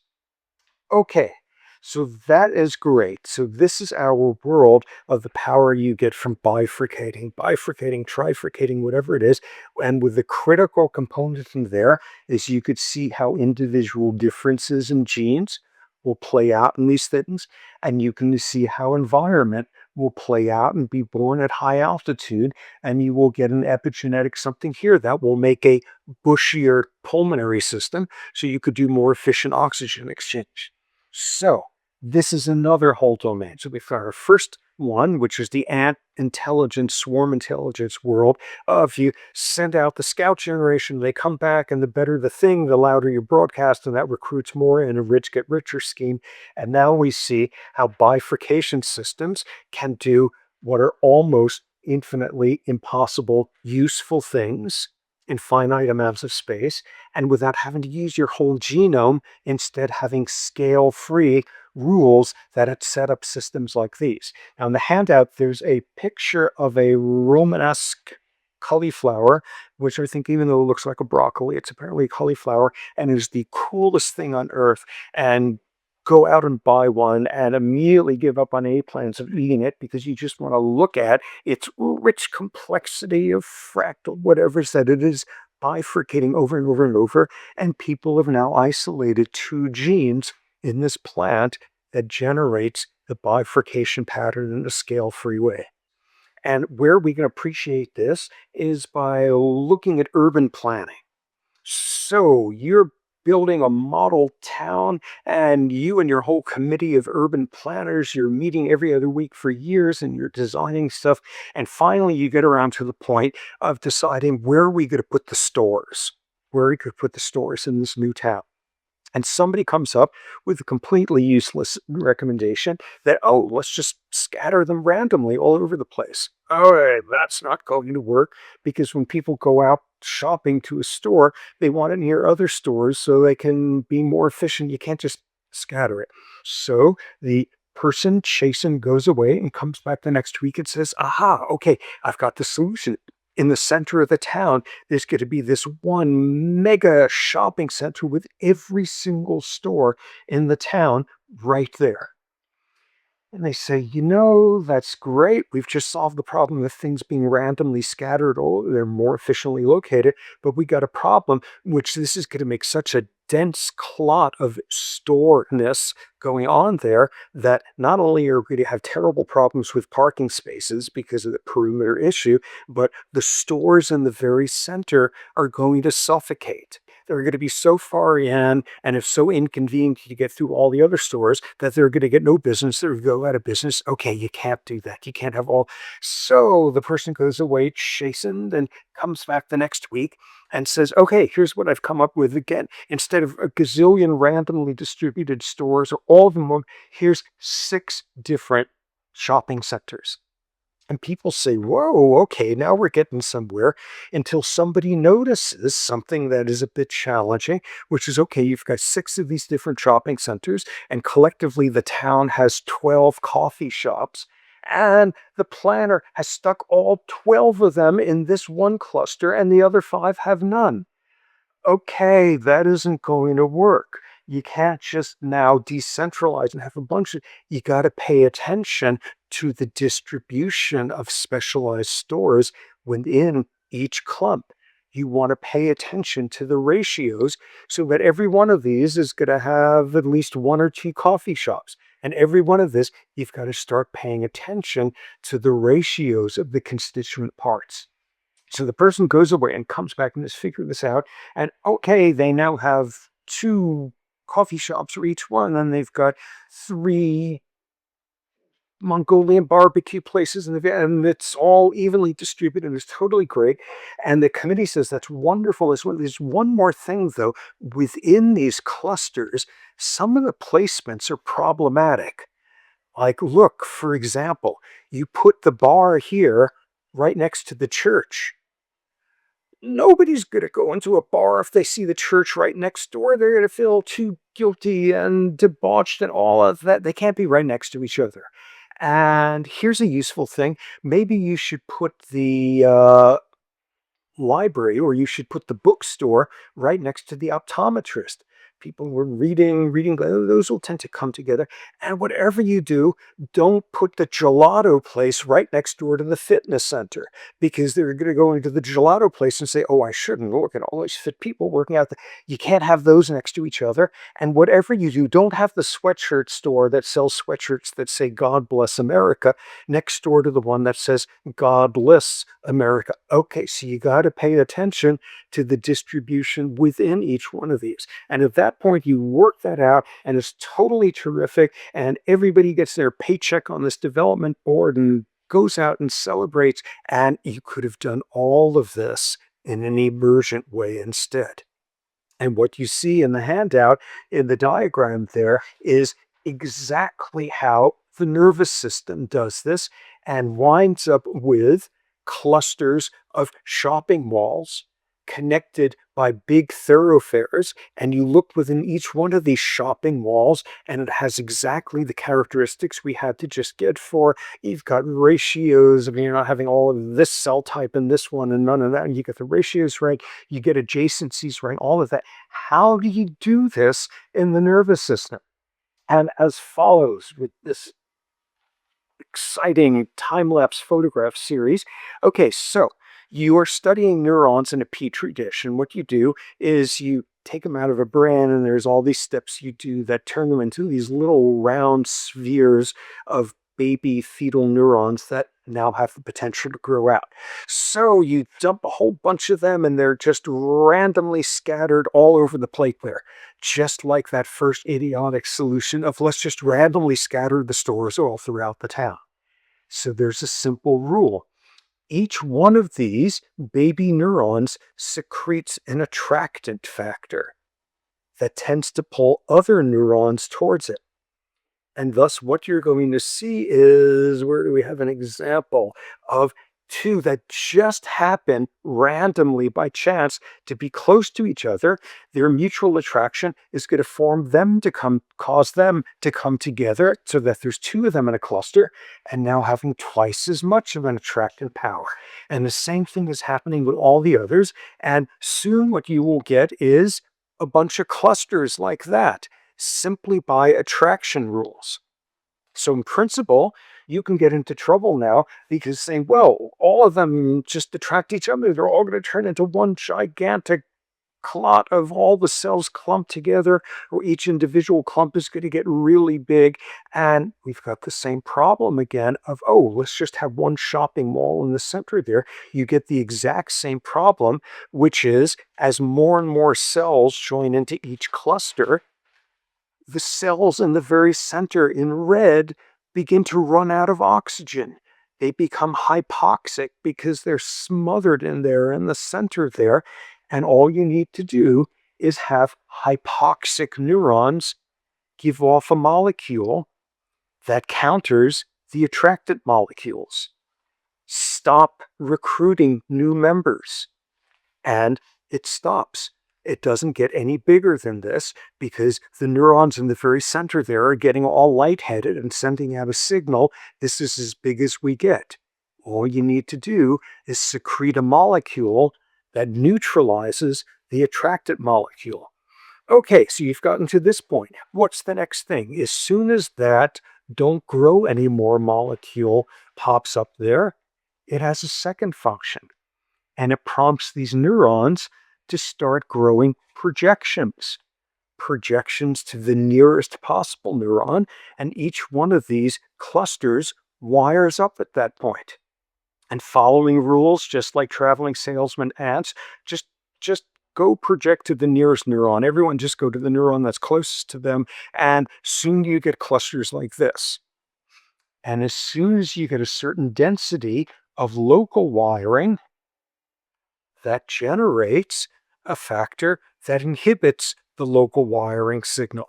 Okay, so that is great. So this is our world of the power you get from bifurcating, trifurcating, whatever it is. And with the critical component in there is you could see how individual differences in genes will play out in these things. And you can see how environment will play out and be born at high altitude. And you will get an epigenetic something here that will make a bushier pulmonary system so you could do more efficient oxygen exchange. So this is another whole domain. So we've got our first one, which is the ant intelligence, swarm intelligence world of you send out the scout generation, they come back, and the better the thing, the louder you broadcast, and that recruits more in a rich get richer scheme. And now we see how bifurcation systems can do what are almost infinitely impossible, useful things in finite amounts of space, and without having to use your whole genome, instead having scale-free rules that set up systems like these. Now in the handout, there's a picture of a Romanesque cauliflower, which I think even though it looks like a broccoli, it's apparently a cauliflower, and is the coolest thing on earth. And go out and buy one and immediately give up on any plans of eating it because you just want to look at its rich complexity of fractal, whatever that it is, bifurcating over and over and over. And people have now isolated two genes in this plant that generates the bifurcation pattern in a scale-free way. And where we can appreciate this is by looking at urban planning. So you're building a model town, and you and your whole committee of urban planners, you're meeting every other week for years and you're designing stuff. And finally, you get around to the point of deciding where are we going to put the stores, where we could put the stores in this new town. And somebody comes up with a completely useless recommendation that, oh, let's just scatter them randomly all over the place. Oh, that's not going to work because when people go out shopping to a store, they want it near other stores so they can be more efficient. You can't just scatter it. So the person chasing goes away and comes back the next week and says, aha, okay, I've got the solution. In the center of the town, there's going to be this one mega shopping center with every single store in the town right there. And they say, that's great. We've just solved the problem of things being randomly scattered. Oh, they're more efficiently located. But we got a problem, which this is going to make such a dense clot of storeness going on there that not only are we going to have terrible problems with parking spaces because of the perimeter issue, but the stores in the very center are going to suffocate. They're going to be so far in and it's so inconvenient to get through all the other stores that they're going to get no business. They're going to go out of business. Okay, you can't do that. You can't have all. So the person goes away chastened and comes back the next week and says, okay, here's what I've come up with again. Instead of a gazillion randomly distributed stores or all of them, here's 6 different shopping centers. And people say, whoa, okay, now we're getting somewhere, until somebody notices something that is a bit challenging, which is, okay, you've got 6 of these different shopping centers, and collectively the town has 12 coffee shops. And the planner has stuck all 12 of them in this one cluster, and the other 5 have none. Okay, that isn't going to work. You can't just now decentralize and have a bunch of, you got to pay attention to the distribution of specialized stores within each clump. You want to pay attention to the ratios so that every one of these is going to have at least 1 or 2 coffee shops. And every one of this, you've got to start paying attention to the ratios of the constituent parts. So the person goes away and comes back and has figured this out. And okay, they now have 2 coffee shops for each one. And they've got 3 Mongolian barbecue places, and it's all evenly distributed. It's totally great. And the committee says that's wonderful. There's one more thing, though. Within these clusters, some of the placements are problematic. Like, look, for example, you put the bar here right next to the church. Nobody's going to go into a bar if they see the church right next door. They're going to feel too guilty and debauched and all of that. They can't be right next to each other. And here's a useful thing. Maybe you should put the library, or you should put the bookstore right next to the optometrist. People were reading, those will tend to come together. And whatever you do, don't put the gelato place right next door to the fitness center, because they're going to go into the gelato place and say, oh, I shouldn't look at all these fit people working out. You can't have those next to each other. And whatever you do, don't have the sweatshirt store that sells sweatshirts that say God bless America next door to the one that says God bless America. Okay, so you got to pay attention to the distribution within each one of these. And at that point, you work that out, and it's totally terrific. And everybody gets their paycheck on this development board and goes out and celebrates. And you could have done all of this in an emergent way instead. And what you see in the handout, in the diagram there, is exactly how the nervous system does this, and winds up with clusters of shopping malls connected by big thoroughfares. And you look within each one of these shopping malls, and it has exactly the characteristics we had to just get for. You've got ratios. I mean, you're not having all of this cell type in this one and none of that. And you get the ratios right. You get adjacencies right. All of that. How do you do this in the nervous system? And as follows, with this exciting time-lapse photograph series. Okay, so You are studying neurons in a petri dish, and what you do is you take them out of a brain, and there's all these steps you do that turn them into these little round spheres of baby fetal neurons that now have the potential to grow out. So you dump a whole bunch of them, and they're just randomly scattered all over the plate there, just like that first idiotic solution of let's just randomly scatter the stores all throughout the town. So there's a simple rule. Each one of these baby neurons secretes an attractant factor that tends to pull other neurons towards it. And thus, what you're going to see is, where do we have an example of two that just happen randomly by chance to be close to each other? Their mutual attraction is going to cause them to come together so that there's two of them in a cluster and now having twice as much of an attractant power. And the same thing is happening with all the others. And soon what you will get is a bunch of clusters like that, simply by attraction rules. So in principle, you can get into trouble now because saying, well, all of them just attract each other. They're all going to turn into one gigantic clot of all the cells clumped together, or each individual clump is going to get really big. And we've got the same problem again of, oh, let's just have one shopping mall in the center there. You get the exact same problem, which is as more and more cells join into each cluster, the cells in the very center in red begin to run out of oxygen. They become hypoxic because they're smothered in there in the center there. And all you need to do is have hypoxic neurons give off a molecule that counters the attractant molecules. Stop recruiting new members. And it stops. It doesn't get any bigger than this because the neurons in the very center there are getting all lightheaded and sending out a signal. This is as big as we get. All you need to do is secrete a molecule that neutralizes the attractant molecule. Okay, so you've gotten to this point. What's the next thing? As soon as that don't grow anymore molecule pops up there, it has a second function. And it prompts these neurons to start growing projections to the nearest possible neuron. And each one of these clusters wires up at that point. And following rules, just like traveling salesman ants, just go project to the nearest neuron. Everyone just go to the neuron that's closest to them. And soon you get clusters like this. And as soon as you get a certain density of local wiring, that generates a factor that inhibits the local wiring signal.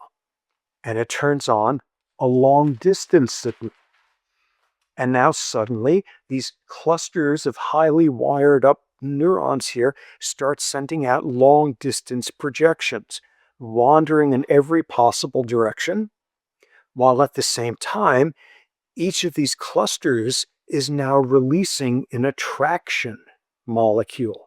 And it turns on a long distance signal. And now suddenly, these clusters of highly wired up neurons here start sending out long distance projections, wandering in every possible direction, while at the same time, each of these clusters is now releasing an attraction molecule.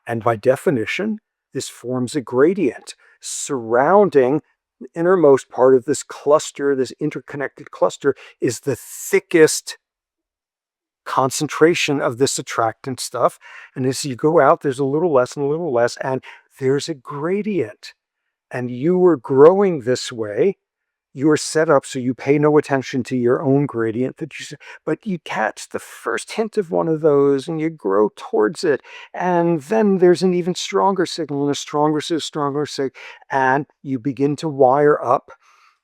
And by definition, this forms a gradient surrounding the innermost part of this cluster. This interconnected cluster is the thickest concentration of this attractant stuff. And as you go out, there's a little less and a little less, and there's a gradient. And you are growing this way. You are set up so you pay no attention to your own gradient, but you catch the first hint of one of those and you grow towards it. And then there's an even stronger signal and a stronger signal, and you begin to wire up.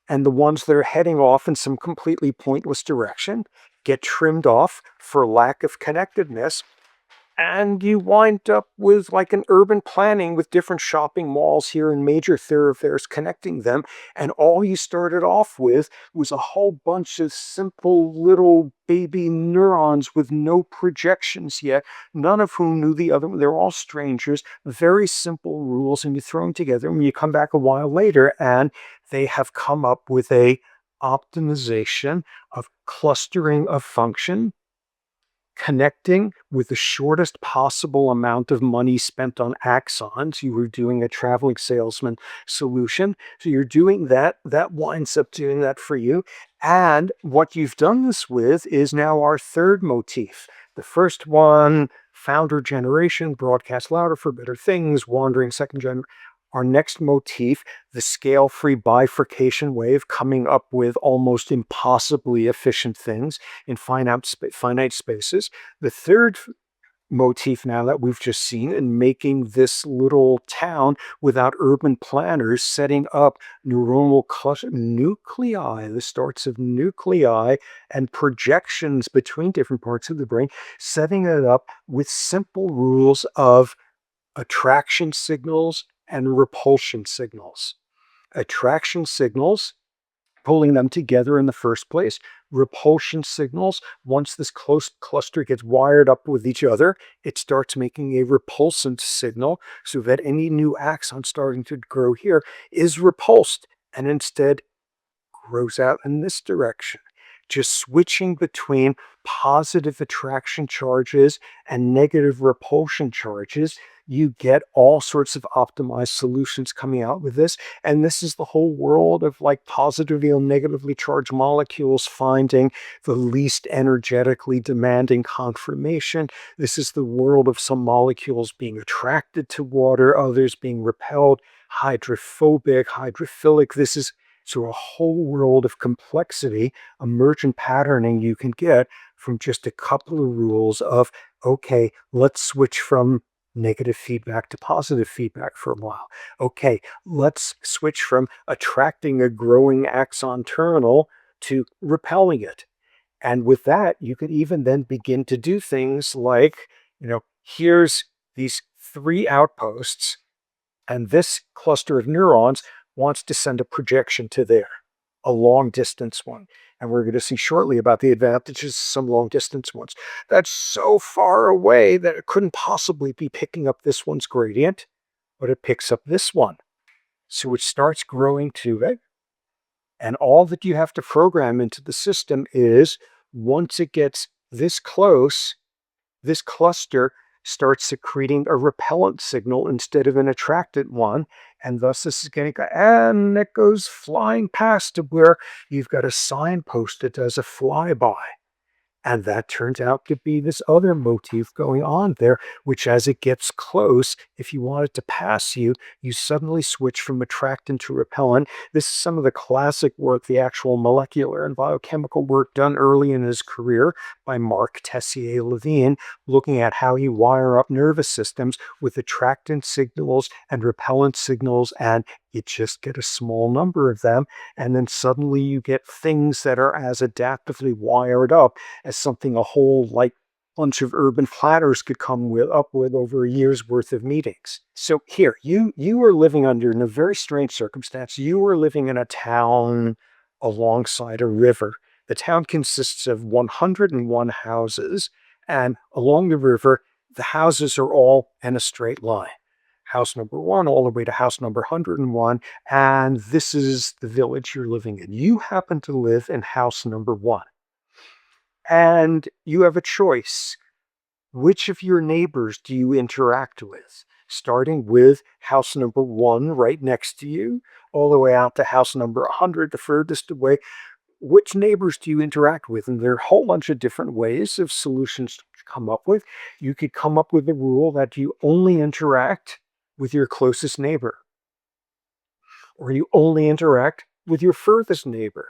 And the ones that are heading off in some completely pointless direction get trimmed off for lack of connectedness. And you wind up with like an urban planning with different shopping malls here and major thoroughfares connecting them. And all you started off with was a whole bunch of simple little baby neurons with no projections yet, none of whom knew the other. They're all strangers, very simple rules, and you throw them together and you come back a while later and they have come up with a optimization of clustering of function, connecting with the shortest possible amount of money spent on axons. You were doing a traveling salesman solution. So you're doing that. That winds up doing that for you. And what you've done this with is now our third motif. The first one founder generation, broadcast louder for better things, wandering second gen. Our next motif, the scale-free bifurcation wave, coming up with almost impossibly efficient things in finite spaces. The third motif now that we've just seen in making this little town without urban planners, setting up neuronal cluster nuclei, the starts of nuclei and projections between different parts of the brain, setting it up with simple rules of attraction signals and repulsion signals. Attraction signals, pulling them together in the first place. Repulsion signals, once this close cluster gets wired up with each other, it starts making a repulsant signal so that any new axon starting to grow here is repulsed and instead grows out in this direction. Just switching between positive attraction charges and negative repulsion charges, you get all sorts of optimized solutions coming out with this. And this is the whole world of like positively or negatively charged molecules finding the least energetically demanding conformation. This is the world of some molecules being attracted to water, others being repelled, hydrophobic, hydrophilic. This is so a whole world of complexity, emergent patterning you can get from just a couple of rules of, okay, let's switch from negative feedback to positive feedback for a while. Okay, let's switch from attracting a growing axon terminal to repelling it. And with that, you could even then begin to do things like, here's these three outposts, and this cluster of neurons wants to send a projection to there, a long distance one. And we're going to see shortly about the advantages of some long distance ones. That's so far away that it couldn't possibly be picking up this one's gradient, but it picks up this one. So it starts growing to it. And all that you have to program into the system is once it gets this close, this cluster starts secreting a repellent signal instead of an attractant one. And thus this is getting, and it goes flying past to where you've got a signpost that does a flyby. And that turns out to be this other motif going on there, which as it gets close, if you want it to pass you, you suddenly switch from attractant to repellent. This is some of the classic work, the actual molecular and biochemical work done early in his career by Marc Tessier-Levine, looking at how you wire up nervous systems with attractant signals and repellent signals, and you just get a small number of them, and then suddenly you get things that are as adaptively wired up as something a whole like bunch of urban planners could come up with over a year's worth of meetings. So here, you are living under in a very strange circumstance. You are living in a town alongside a river. The town consists of 101 houses, and along the river, the houses are all in a straight line. House number 1 all the way to house number 101, and this is the village you're living in. You happen to live in house number 1. And you have a choice. Which of your neighbors do you interact with? Starting with house number 1 right next to you, all the way out to house number 100, the furthest away. Which neighbors do you interact with? And there are a whole bunch of different ways of solutions to come up with. You could come up with a rule that you only interact with your closest neighbor, or you only interact with your furthest neighbor,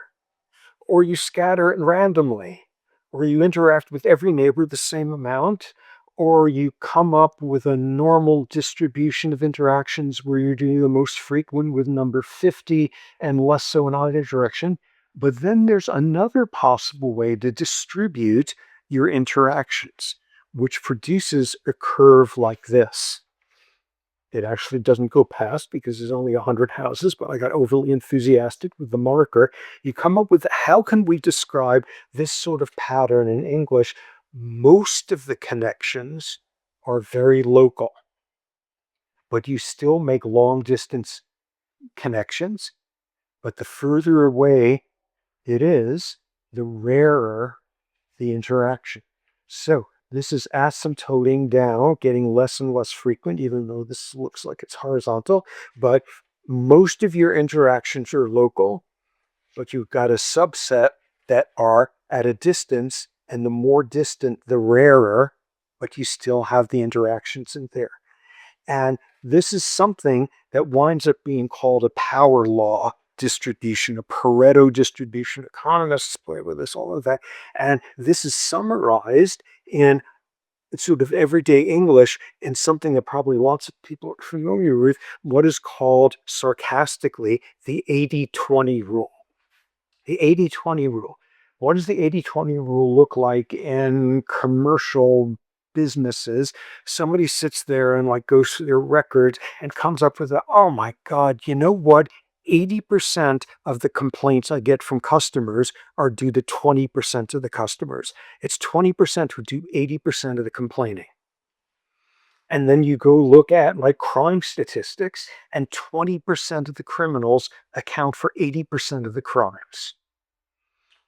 or you scatter it randomly, or you interact with every neighbor the same amount, or you come up with a normal distribution of interactions where you're doing the most frequent with number 50 and less so in either direction. But then there's another possible way to distribute your interactions, which produces a curve like this. It actually doesn't go past because there's only 100 houses, but I got overly enthusiastic with the marker. You come up with, how can we describe this sort of pattern in English? Most of the connections are very local, but you still make long distance connections. But the further away it is, the rarer the interaction. So this is asymptoting down, getting less and less frequent, even though this looks like it's horizontal. But most of your interactions are local, but you've got a subset that are at a distance, and the more distant, the rarer but you still have the interactions in there. And this is something that winds up being called a power law distribution, a Pareto distribution. Economists play with this, all of that. And this is summarized in sort of everyday English in something that probably lots of people are familiar with, what is called sarcastically the 80-20 rule. The 80-20 rule. What does the 80-20 rule look like in commercial businesses? Somebody sits there and like goes through their records and comes up with a, oh my God, you know what? 80% of the complaints I get from customers are due to 20% of the customers. It's 20% who do 80% of the complaining. And then you go look at like crime statistics, and 20% of the criminals account for 80% of the crimes.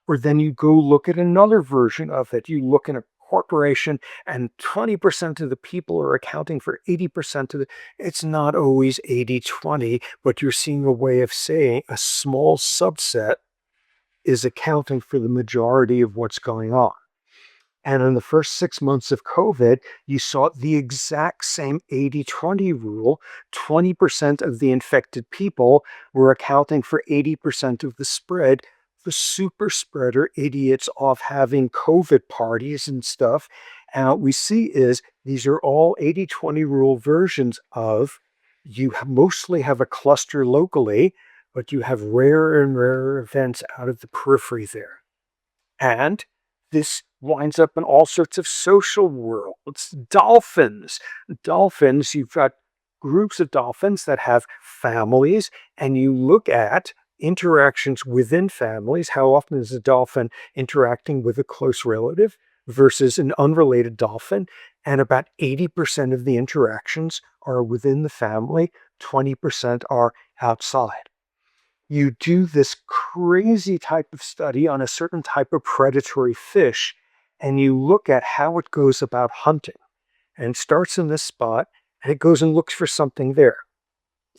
Or then you go look at another version of it. You look in a corporation and 20% of the people are accounting for 80% of the. It's not always 80-20, but you're seeing a way of saying a small subset is accounting for the majority of what's going on. And in the first 6 months of COVID, you saw the exact same 80-20 rule. 20% of the infected people were accounting for 80% of the spread. The super spreader idiots off having COVID parties and stuff. And what we see is these are all 80-20 rule versions of you mostly have a cluster locally, but you have rarer and rarer events out of the periphery there. And this winds up in all sorts of social worlds. Dolphins. Dolphins, you've got groups of dolphins that have families, and you look at interactions within families. How often is a dolphin interacting with a close relative versus an unrelated dolphin? And about 80% of the interactions are within the family, 20% are outside. You do this crazy type of study on a certain type of predatory fish, and you look at how it goes about hunting. And it starts in this spot, and it goes and looks for something there.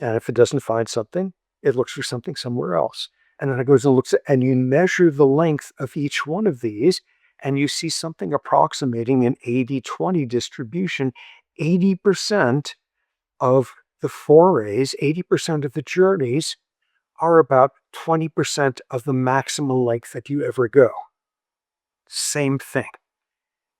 And if it doesn't find something, it looks for something somewhere else. And then it goes and looks at, and you measure the length of each one of these, and you see something approximating an 80-20 distribution. 80% of the forays, 80% of the journeys are about 20% of the maximum length that you ever go. Same thing.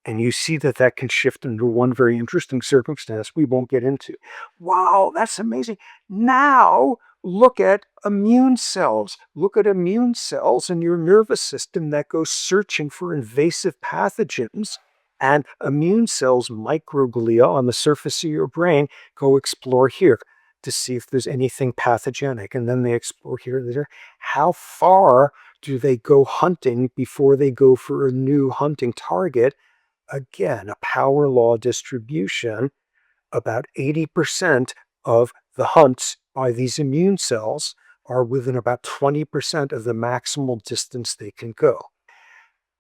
And you see that that can shift into one very interesting circumstance we won't get into. Wow, that's amazing. Now, look at immune cells. Look at immune cells in your nervous system that go searching for invasive pathogens. And immune cells, microglia on the surface of your brain, go explore here to see if there's anything pathogenic. And then they explore here and there. How far do they go hunting before they go for a new hunting target? Again, a power law distribution. About 80% of the hunts by these immune cells are within about 20% of the maximal distance they can go.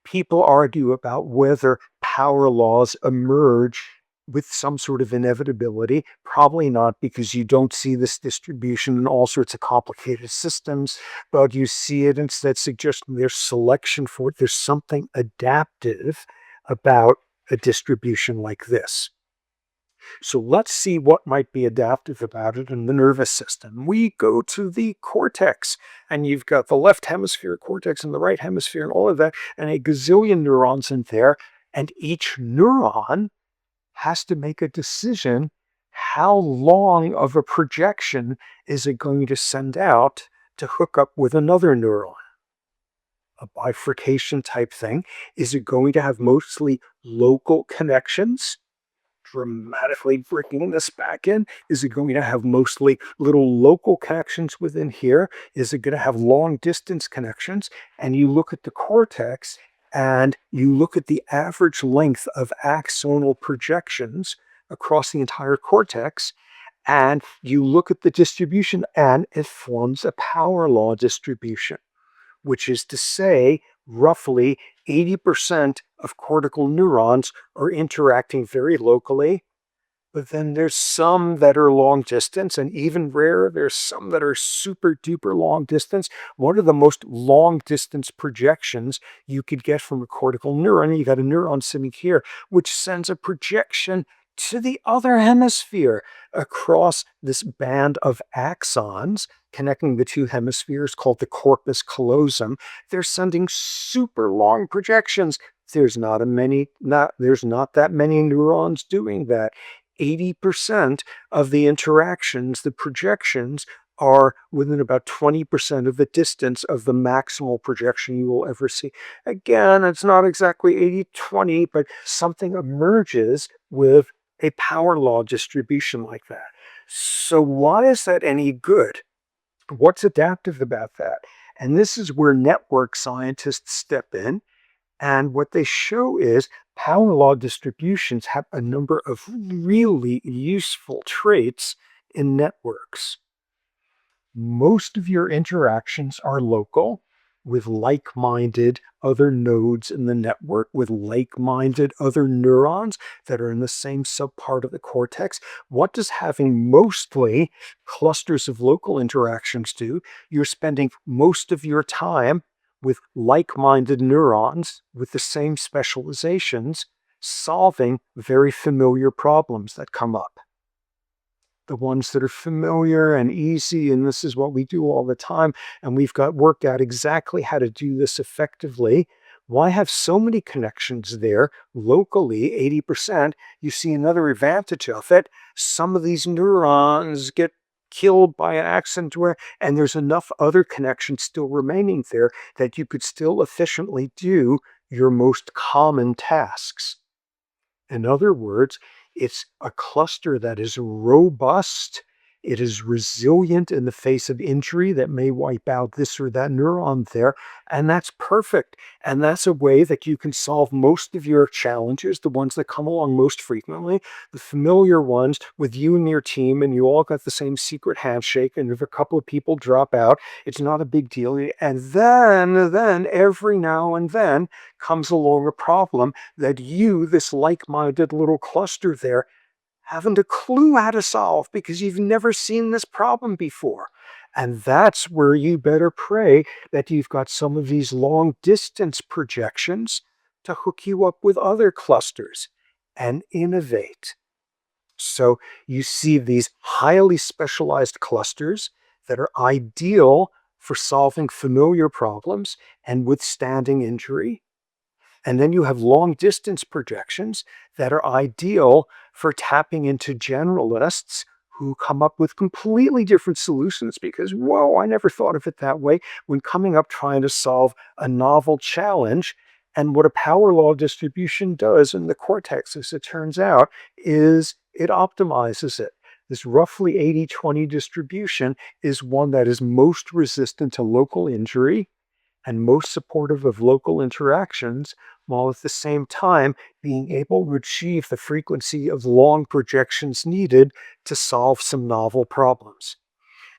People argue about whether power laws emerge with some sort of inevitability. Probably not, because you don't see this distribution in all sorts of complicated systems, but you see it instead suggesting there's selection for it. There's something adaptive about a distribution like this. So let's see what might be adaptive about it in the nervous system. We go to the cortex, and you've got the left hemisphere cortex and the right hemisphere and all of that, and a gazillion neurons in there, and each neuron has to make a decision. How long of a projection is it going to send out to hook up with another neuron? A bifurcation type thing. Is it going to have mostly local connections, dramatically breaking this back in? Is it going to have mostly little local connections within here? Is it going to have long distance connections? And you look at the cortex, and you look at the average length of axonal projections across the entire cortex, and you look at the distribution, and it forms a power law distribution, which is to say, roughly 80% of cortical neurons are interacting very locally, But then there's some that are long distance, and even rarer, there's some that are super duper long distance. One of the most long distance projections you could get from a cortical neuron, you got a neuron sitting here, which sends a projection to the other hemisphere across this band of axons connecting the two hemispheres called the corpus callosum. They're sending super long projections. There's not that many neurons doing that. 80% of the interactions, the projections, are within about 20% of the distance of the maximal projection you will ever see. Again, it's not exactly 80-20, but something emerges with a power law distribution like that. So why is that any good? What's adaptive about that? And this is where network scientists step in, and what they show is power law distributions have a number of really useful traits in networks. Most of your interactions are local with like-minded other nodes in the network, with like-minded other neurons that are in the same subpart of the cortex. What does having mostly clusters of local interactions do? You're spending most of your time with like-minded neurons with the same specializations, solving very familiar problems that come up. The ones that are familiar and easy, and this is what we do all the time, and we've got worked out exactly how to do this effectively. Why have so many connections there locally, 80%? You see another advantage of it. Some of these neurons get killed by an accident and there's enough other connections still remaining there that you could still efficiently do your most common tasks. In other words, it's a cluster that is robust. It is resilient in the face of injury that may wipe out this or that neuron there. And that's perfect. And that's a way that you can solve most of your challenges, the ones that come along most frequently, the familiar ones with you and your team, and you all got the same secret handshake. And if a couple of people drop out, it's not a big deal. And then every now and then comes along a problem that you, this like-minded little cluster there, haven't a clue how to solve because you've never seen this problem before. And that's where you better pray that you've got some of these long distance projections to hook you up with other clusters and innovate. So you see these highly specialized clusters that are ideal for solving familiar problems and withstanding injury. And then you have long distance projections that are ideal for tapping into generalists who come up with completely different solutions because, whoa, I never thought of it that way when coming up trying to solve a novel challenge. And what a power law distribution does in the cortex, as it turns out, is it optimizes it. This roughly 80-20 distribution is one that is most resistant to local injury and most supportive of local interactions, while at the same time being able to achieve the frequency of long projections needed to solve some novel problems.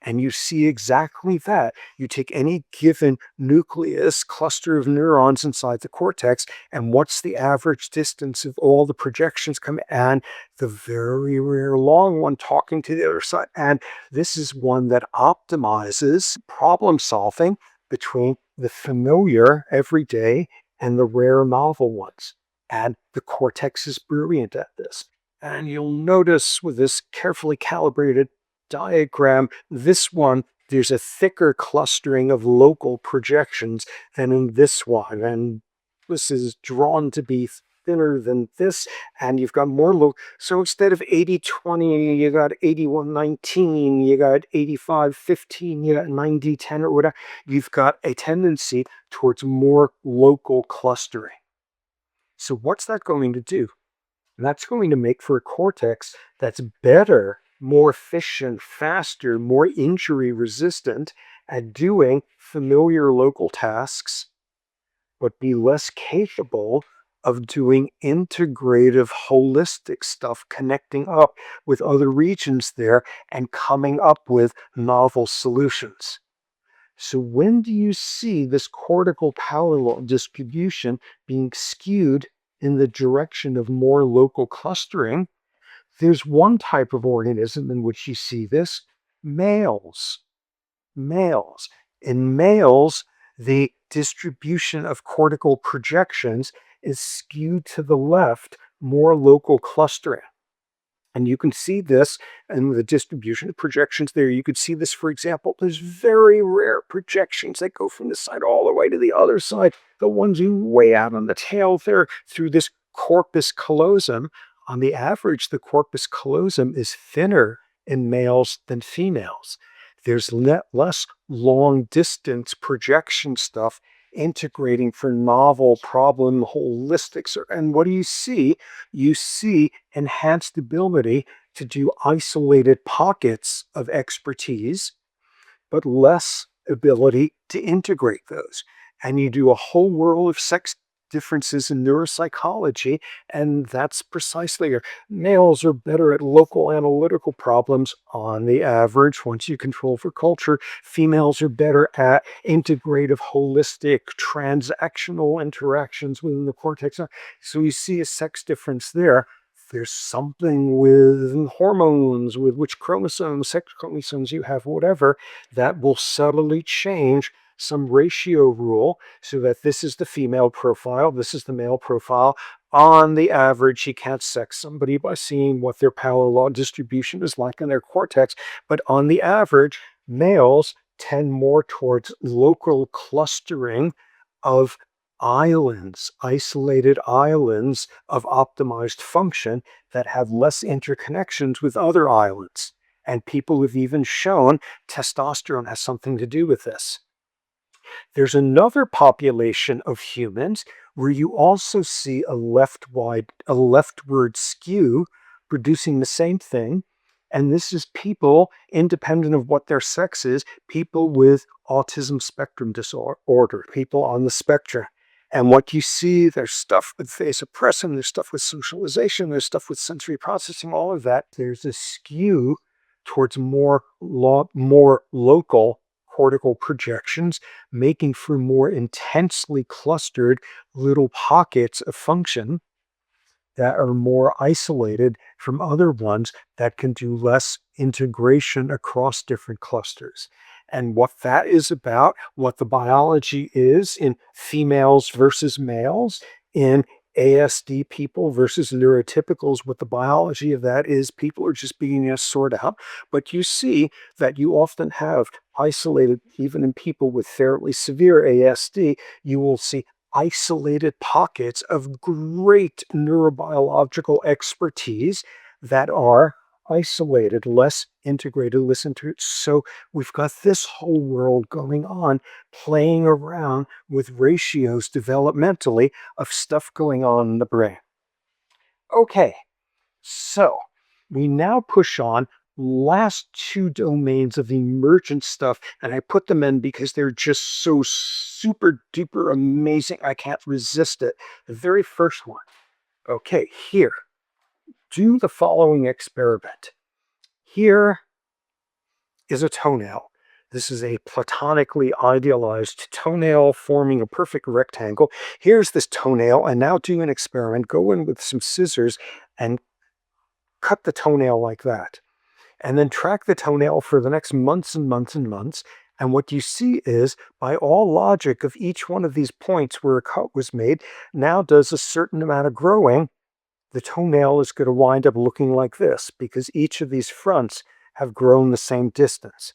And you see exactly that. You take any given nucleus, cluster of neurons inside the cortex, and what's the average distance of all the projections come, and the very rare long one talking to the other side. And this is one that optimizes problem solving between the familiar everyday and the rare novel ones. And the cortex is brilliant at this. And you'll notice with this carefully calibrated diagram, this one, there's a thicker clustering of local projections than in this one. And this is drawn to be thinner than this, and you've got more local. So instead of 80-20, you got 81-19, you got 85-15, you got 90-10 or whatever. You've got a tendency towards more local clustering. So what's that going to do? That's going to make for a cortex that's better, more efficient, faster, more injury resistant at doing familiar local tasks, but be less capable of doing integrative, holistic stuff, connecting up with other regions there and coming up with novel solutions. So when do you see this cortical power law distribution being skewed in the direction of more local clustering? There's one type of organism in which you see this, males. Males. In males, the distribution of cortical projections is skewed to the left, more local clustering. And you can see this in the distribution of projections there. You could see this, for example, there's very rare projections that go from this side all the way to the other side. The ones way out on the tail there through this corpus callosum. On the average, the corpus callosum is thinner in males than females. There's less long distance projection stuff integrating for novel problem holistics. And what do you see? You see enhanced ability to do isolated pockets of expertise, but less ability to integrate those. And you do a whole world of sex differences in neuropsychology, and that's precisely it. Males are better at local analytical problems on the average once you control for culture. Females are better at integrative, holistic, transactional interactions within the cortex. So you see a sex difference there. There's something with hormones, with which chromosomes, sex chromosomes you have, whatever, that will subtly change some ratio rule so that this is the female profile, this is the male profile. On the average, you can't sex somebody by seeing what their power law distribution is like in their cortex, but on the average, males tend more towards local clustering of islands, isolated islands of optimized function that have less interconnections with other islands. And people have even shown testosterone has something to do with this. There's another population of humans where you also see a leftward skew producing the same thing. And this is people, independent of what their sex is, people with autism spectrum disorder, people on the spectrum. And what you see, there's stuff with vasopressin, there's stuff with socialization, there's stuff with sensory processing, all of that. There's a skew towards more local cortical projections, making for more intensely clustered little pockets of function that are more isolated from other ones that can do less integration across different clusters. And what that is about, what the biology is in females versus males, in ASD people versus neurotypicals, what the biology of that is, people are just beginning to sort out. But you see that you often have isolated, even in people with fairly severe ASD, you will see isolated pockets of great neurobiological expertise that are isolated, less integrated, So we've got this whole world going on, playing around with ratios developmentally of stuff going on in the brain. Okay, so we now push on last two domains of emergent stuff, and I put them in because they're just so super duper amazing. I can't resist it. The very first one. Okay, here. Do the following experiment. Here is a toenail. This is a platonically idealized toenail forming a perfect rectangle. Here's this toenail, and now do an experiment. Go in with some scissors and cut the toenail like that. And then track the toenail for the next months and months and months. And what you see is, by all logic of each one of these points where a cut was made, now does a certain amount of growing, the toenail is going to wind up looking like this because each of these fronts have grown the same distance.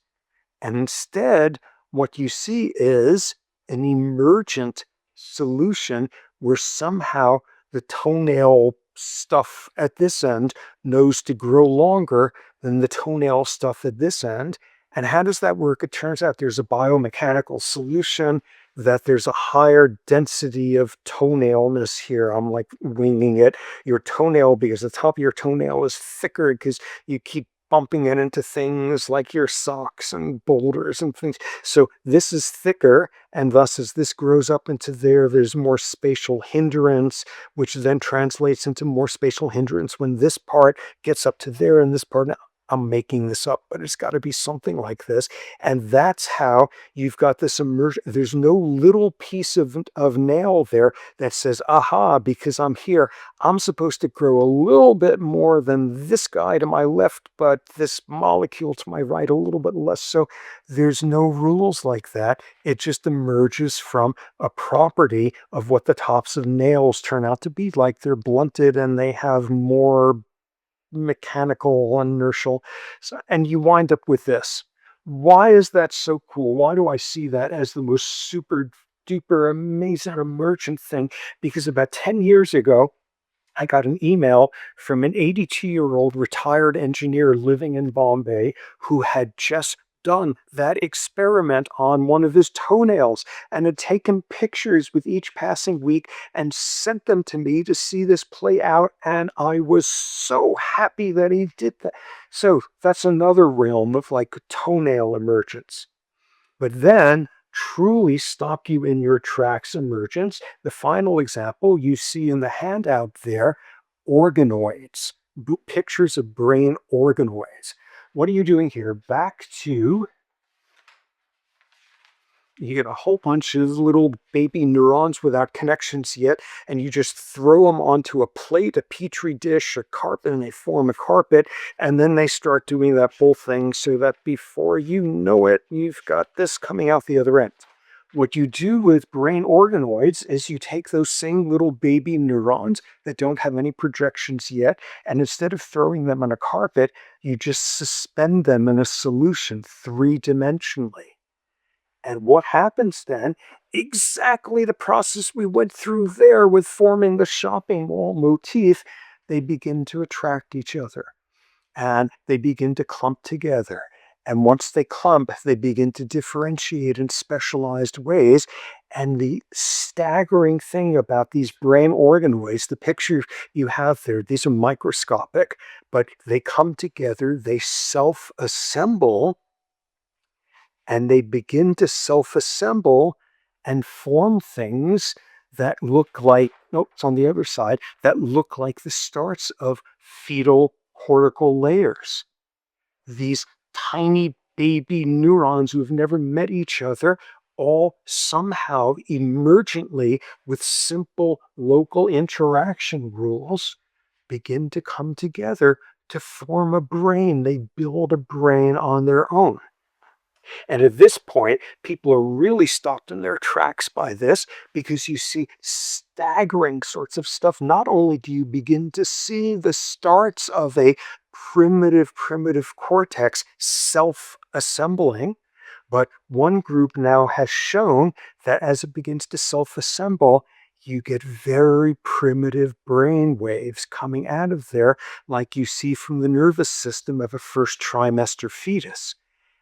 And instead, what you see is an emergent solution where somehow the toenail stuff at this end knows to grow longer than the toenail stuff at this end. And how does that work? It turns out there's a biomechanical solution, that there's a higher density of toenailness here. I'm like winging it. Your toenail, because the top of your toenail is thicker because you keep bumping it into things like your socks and boulders and things. So this is thicker, and thus as this grows up into there, there's more spatial hindrance, which then translates into more spatial hindrance when this part gets up to there and this part. Now, I'm making this up, but it's got to be something like this. And that's how you've got this emergent. There's no little piece of nail there that says, aha, because I'm here, I'm supposed to grow a little bit more than this guy to my left, but this molecule to my right a little bit less. So there's no rules like that. It just emerges from a property of what the tops of nails turn out to be like. They're blunted and they have more mechanical, inertial. So, and you wind up with this. Why is that so cool? Why do I see that as the most super duper amazing emergent thing? Because about 10 years ago, I got an email from an 82-year-old retired engineer living in Bombay who had just done that experiment on one of his toenails and had taken pictures with each passing week and sent them to me to see this play out. And I was so happy that he did that. So that's another realm of like toenail emergence. But then truly stop you in your tracks emergence. The final example you see in the handout there, organoids, pictures of brain organoids. What are you doing here? Back to, you get a whole bunch of little baby neurons without connections yet, and you just throw them onto a plate, a petri dish, a carpet, and they form a carpet, and then they start doing that whole thing so that before you know it, you've got this coming out the other end. What you do with brain organoids is you take those same little baby neurons that don't have any projections yet, and instead of throwing them on a carpet, you just suspend them in a solution three-dimensionally. And what happens then? Exactly the process we went through there with forming the shopping mall motif. They begin to attract each other and they begin to clump together. And once they clump, they begin to differentiate in specialized ways. And the staggering thing about these brain organoids, the picture you have there, these are microscopic, but they come together, they self assemble and they begin to self-assemble and form things that look like, nope, it's on the other side, that look like the starts of fetal cortical layers. These tiny baby neurons who have never met each other, all somehow emergently with simple local interaction rules, begin to come together to form a brain. They build a brain on their own. And at this point, people are really stopped in their tracks by this because you see staggering sorts of stuff. Not only do you begin to see the starts of a primitive cortex self-assembling, but one group now has shown that as it begins to self-assemble, you get very primitive brain waves coming out of there, like you see from the nervous system of a first trimester fetus.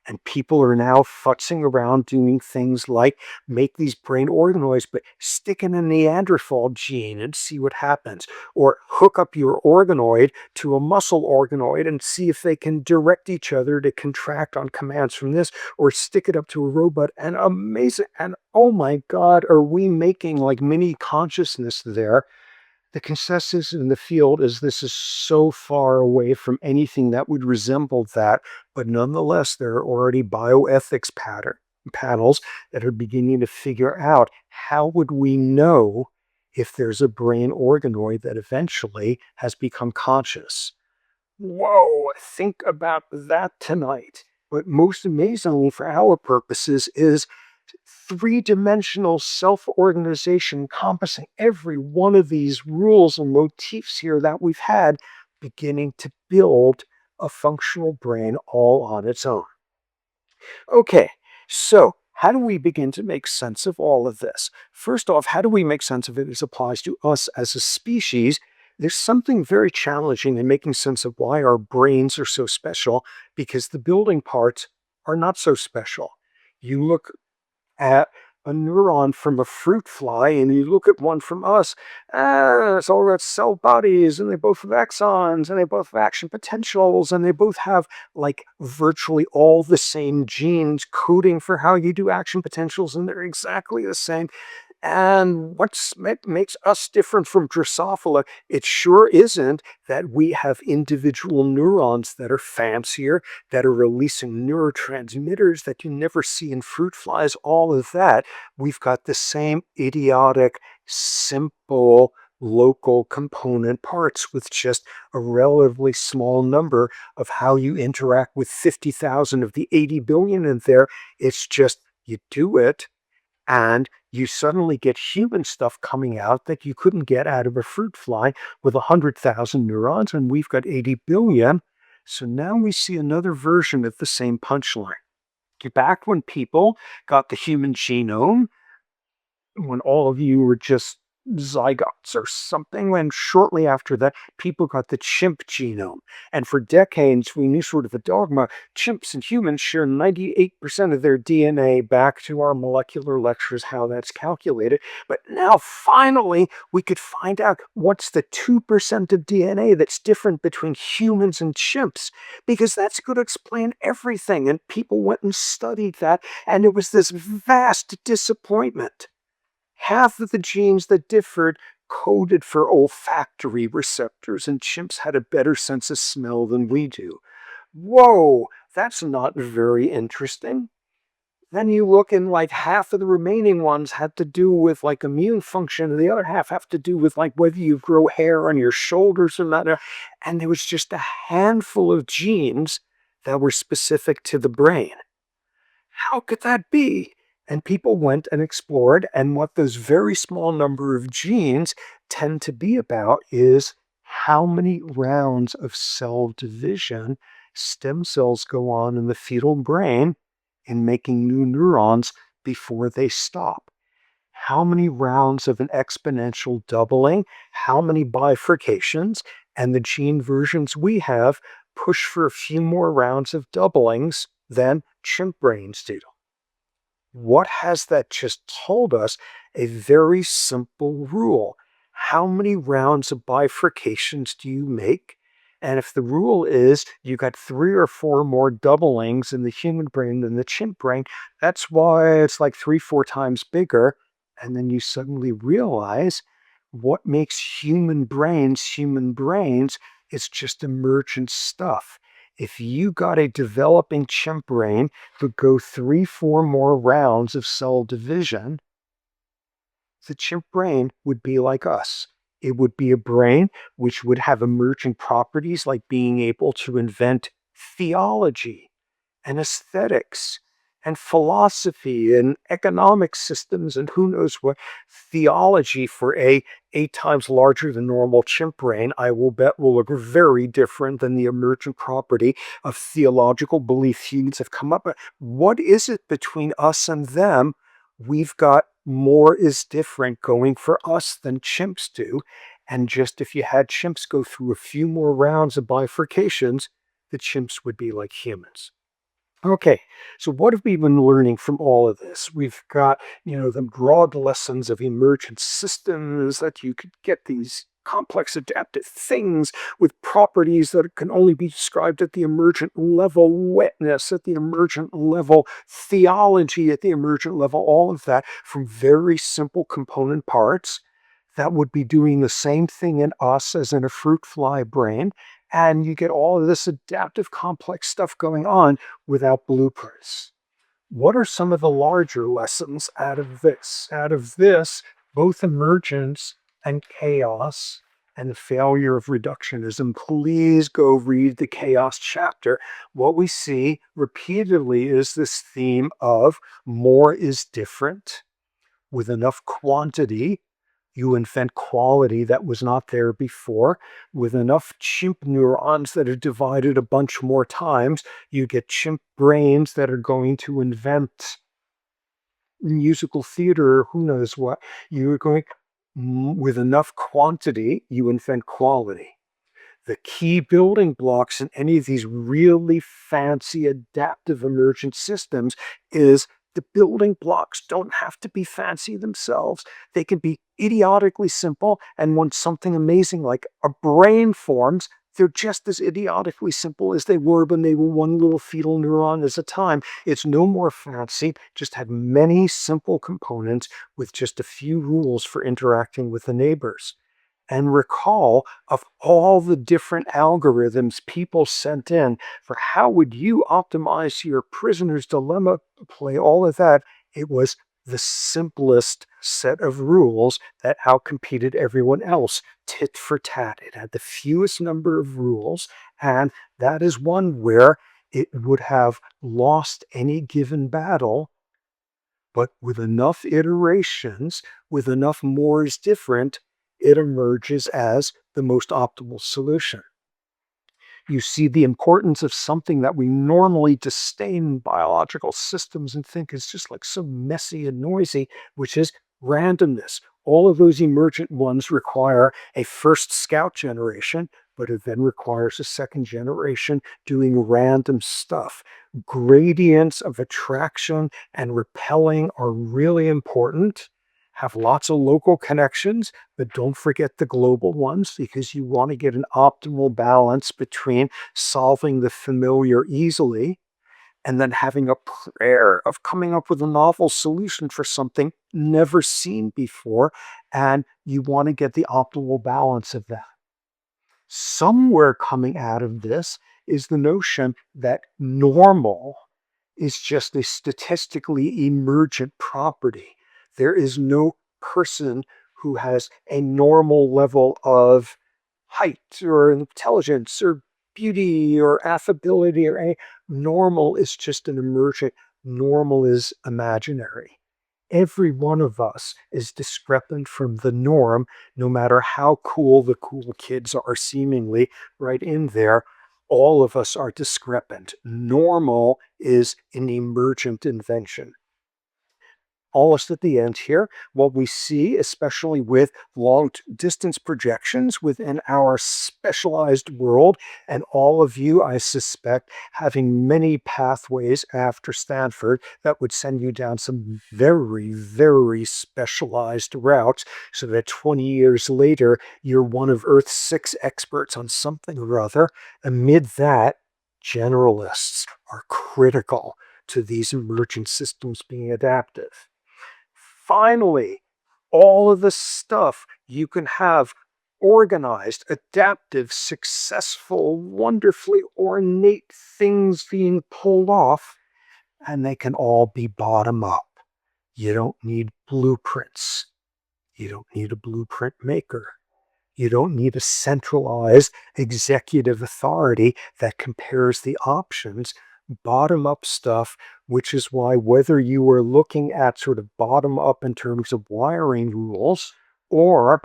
And people are now futzing around doing things like make these brain organoids, but stick in a Neanderthal gene and see what happens. Or hook up your organoid to a muscle organoid and see if they can direct each other to contract on commands from this, or stick it up to a robot. And amazing. And oh my God, are we making like mini consciousness there? The consensus in the field is this is so far away from anything that would resemble that, but nonetheless, there are already bioethics panels that are beginning to figure out how would we know if there's a brain organoid that eventually has become conscious. Whoa, think about that tonight. But most amazingly for our purposes is three-dimensional self-organization encompassing every one of these rules and motifs here that we've had, beginning to build a functional brain all on its own. Okay, so how do we begin to make sense of all of this? First off, how do we make sense of it as applies to us as a species? There's something very challenging in making sense of why our brains are so special, because the building parts are not so special. You look at a neuron from a fruit fly and you look at one from us, it's all got cell bodies and they both have axons and they both have action potentials and they both have like virtually all the same genes coding for how you do action potentials and they're exactly the same. And makes us different from Drosophila, it sure isn't that we have individual neurons that are fancier, that are releasing neurotransmitters that you never see in fruit flies, all of that. We've got the same idiotic, simple, local component parts with just a relatively small number of how you interact with 50,000 of the 80 billion in there. It's just you do it and you suddenly get human stuff coming out that you couldn't get out of a fruit fly with 100,000 neurons, and we've got 80 billion. So now we see another version of the same punchline. Back when people got the human genome, when all of you were just zygotes or something, and shortly after that, people got the chimp genome. And for decades, we knew sort of the dogma, chimps and humans share 98% of their DNA. Back to our molecular lectures, how that's calculated. But now, finally, we could find out what's the 2% of DNA that's different between humans and chimps, because that's going to explain everything. And people went and studied that, and it was this vast disappointment. Half of the genes that differed coded for olfactory receptors, and chimps had a better sense of smell than we do. Whoa, that's not very interesting. Then you look and like half of the remaining ones had to do with like immune function, and the other half have to do with like whether you grow hair on your shoulders or not. And there was just a handful of genes that were specific to the brain. How could that be? And people went and explored, and what those very small number of genes tend to be about is how many rounds of cell division stem cells go on in the fetal brain in making new neurons before they stop. How many rounds of an exponential doubling, how many bifurcations, and the gene versions we have push for a few more rounds of doublings than chimp brains do. What has that just told us? A very simple rule. How many rounds of bifurcations do you make? And if the rule is you got 3 or 4 more doublings in the human brain than the chimp brain, that's why it's like 3, 4 times bigger. And then you suddenly realize what makes human brains is just emergent stuff. If you got a developing chimp brain to go 3, 4 more rounds of cell division, the chimp brain would be like us. It would be a brain which would have emerging properties like being able to invent theology and aesthetics and philosophy and economic systems and who knows what. Theology for a 8 times larger than normal chimp brain, I will bet, will look very different than the emergent property of theological belief humans have come up with. What is it between us and them? We've got more is different going for us than chimps do. And just if you had chimps go through a few more rounds of bifurcations, the chimps would be like humans. Okay, so what have we been learning from all of this? We've got, the broad lessons of emergent systems, that you could get these complex adaptive things with properties that can only be described at the emergent level, wetness at the emergent level, theology at the emergent level, all of that from very simple component parts that would be doing the same thing in us as in a fruit fly brain. And you get all of this adaptive complex stuff going on without blueprints. What are some of the larger lessons out of this? Out of this, both emergence and chaos and the failure of reductionism. Please go read the chaos chapter. What we see repeatedly is this theme of more is different. With enough quantity, you invent quality that was not there before. With enough chimp neurons that are divided a bunch more times, you get chimp brains that are going to invent musical theater or who knows what. You're going, with enough quantity, you invent quality. The key building blocks in any of these really fancy adaptive emergent systems is the building blocks don't have to be fancy themselves. They can be idiotically simple, and when something amazing like a brain forms, They're just as idiotically simple as they were when they were one little fetal neuron at a time. It's no more fancy, just had many simple components with just a few rules for interacting with the neighbors. And recall, of all the different algorithms people sent in for how would you optimize your prisoner's dilemma play, all of that, it was the simplest set of rules that outcompeted everyone else, tit for tat. It had the fewest number of rules, and that is one where it would have lost any given battle, but with enough iterations, with enough more is different, it emerges as the most optimal solution. You see the importance of something that we normally disdain in biological systems and think is just like so messy and noisy, which is randomness. All of those emergent ones require a first scout generation, but it then requires a second generation doing random stuff. Gradients of attraction and repelling are really important. Have lots of local connections, but don't forget the global ones because you want to get an optimal balance between solving the familiar easily and then having a prayer of coming up with a novel solution for something never seen before. And you want to get the optimal balance of that. Somewhere coming out of this is the notion that normal is just a statistically emergent property. There is no person who has a normal level of height or intelligence or beauty or affability or any. Normal is just an emergent. Normal is imaginary. Every one of us is discrepant from the norm, no matter how cool the cool kids are seemingly right in there. All of us are discrepant. Normal is an emergent invention. Almost at the end here, what we see, especially with long distance projections within our specialized world, and all of you, I suspect, having many pathways after Stanford that would send you down some very, very specialized routes so that 20 years later, you're one of Earth's 6 experts on something or other. Amid that, generalists are critical to these emergent systems being adaptive. Finally, all of the stuff you can have organized, adaptive, successful, wonderfully ornate things being pulled off, and they can all be bottom up. You don't need blueprints. You don't need a blueprint maker. You don't need a centralized executive authority that compares the options. Bottom up stuff, which is why whether you are looking at sort of bottom up in terms of wiring rules or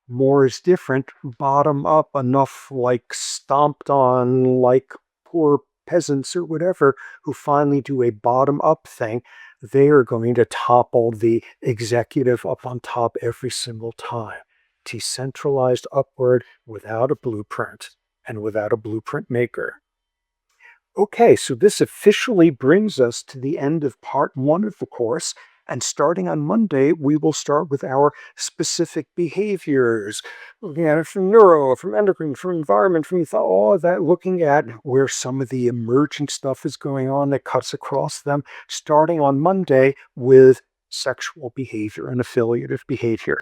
more is different, bottom up enough like stomped on like poor peasants or whatever who finally do a bottom up thing, they are going to topple the executive up on top every single time. Decentralized upward without a blueprint and without a blueprint maker. Okay, so this officially brings us to the end of part 1 of the course. And starting on Monday, we will start with our specific behaviors, looking at it from neuro, from endocrine, from environment, from all of that, looking at where some of the emergent stuff is going on that cuts across them, starting on Monday with sexual behavior and affiliative behavior.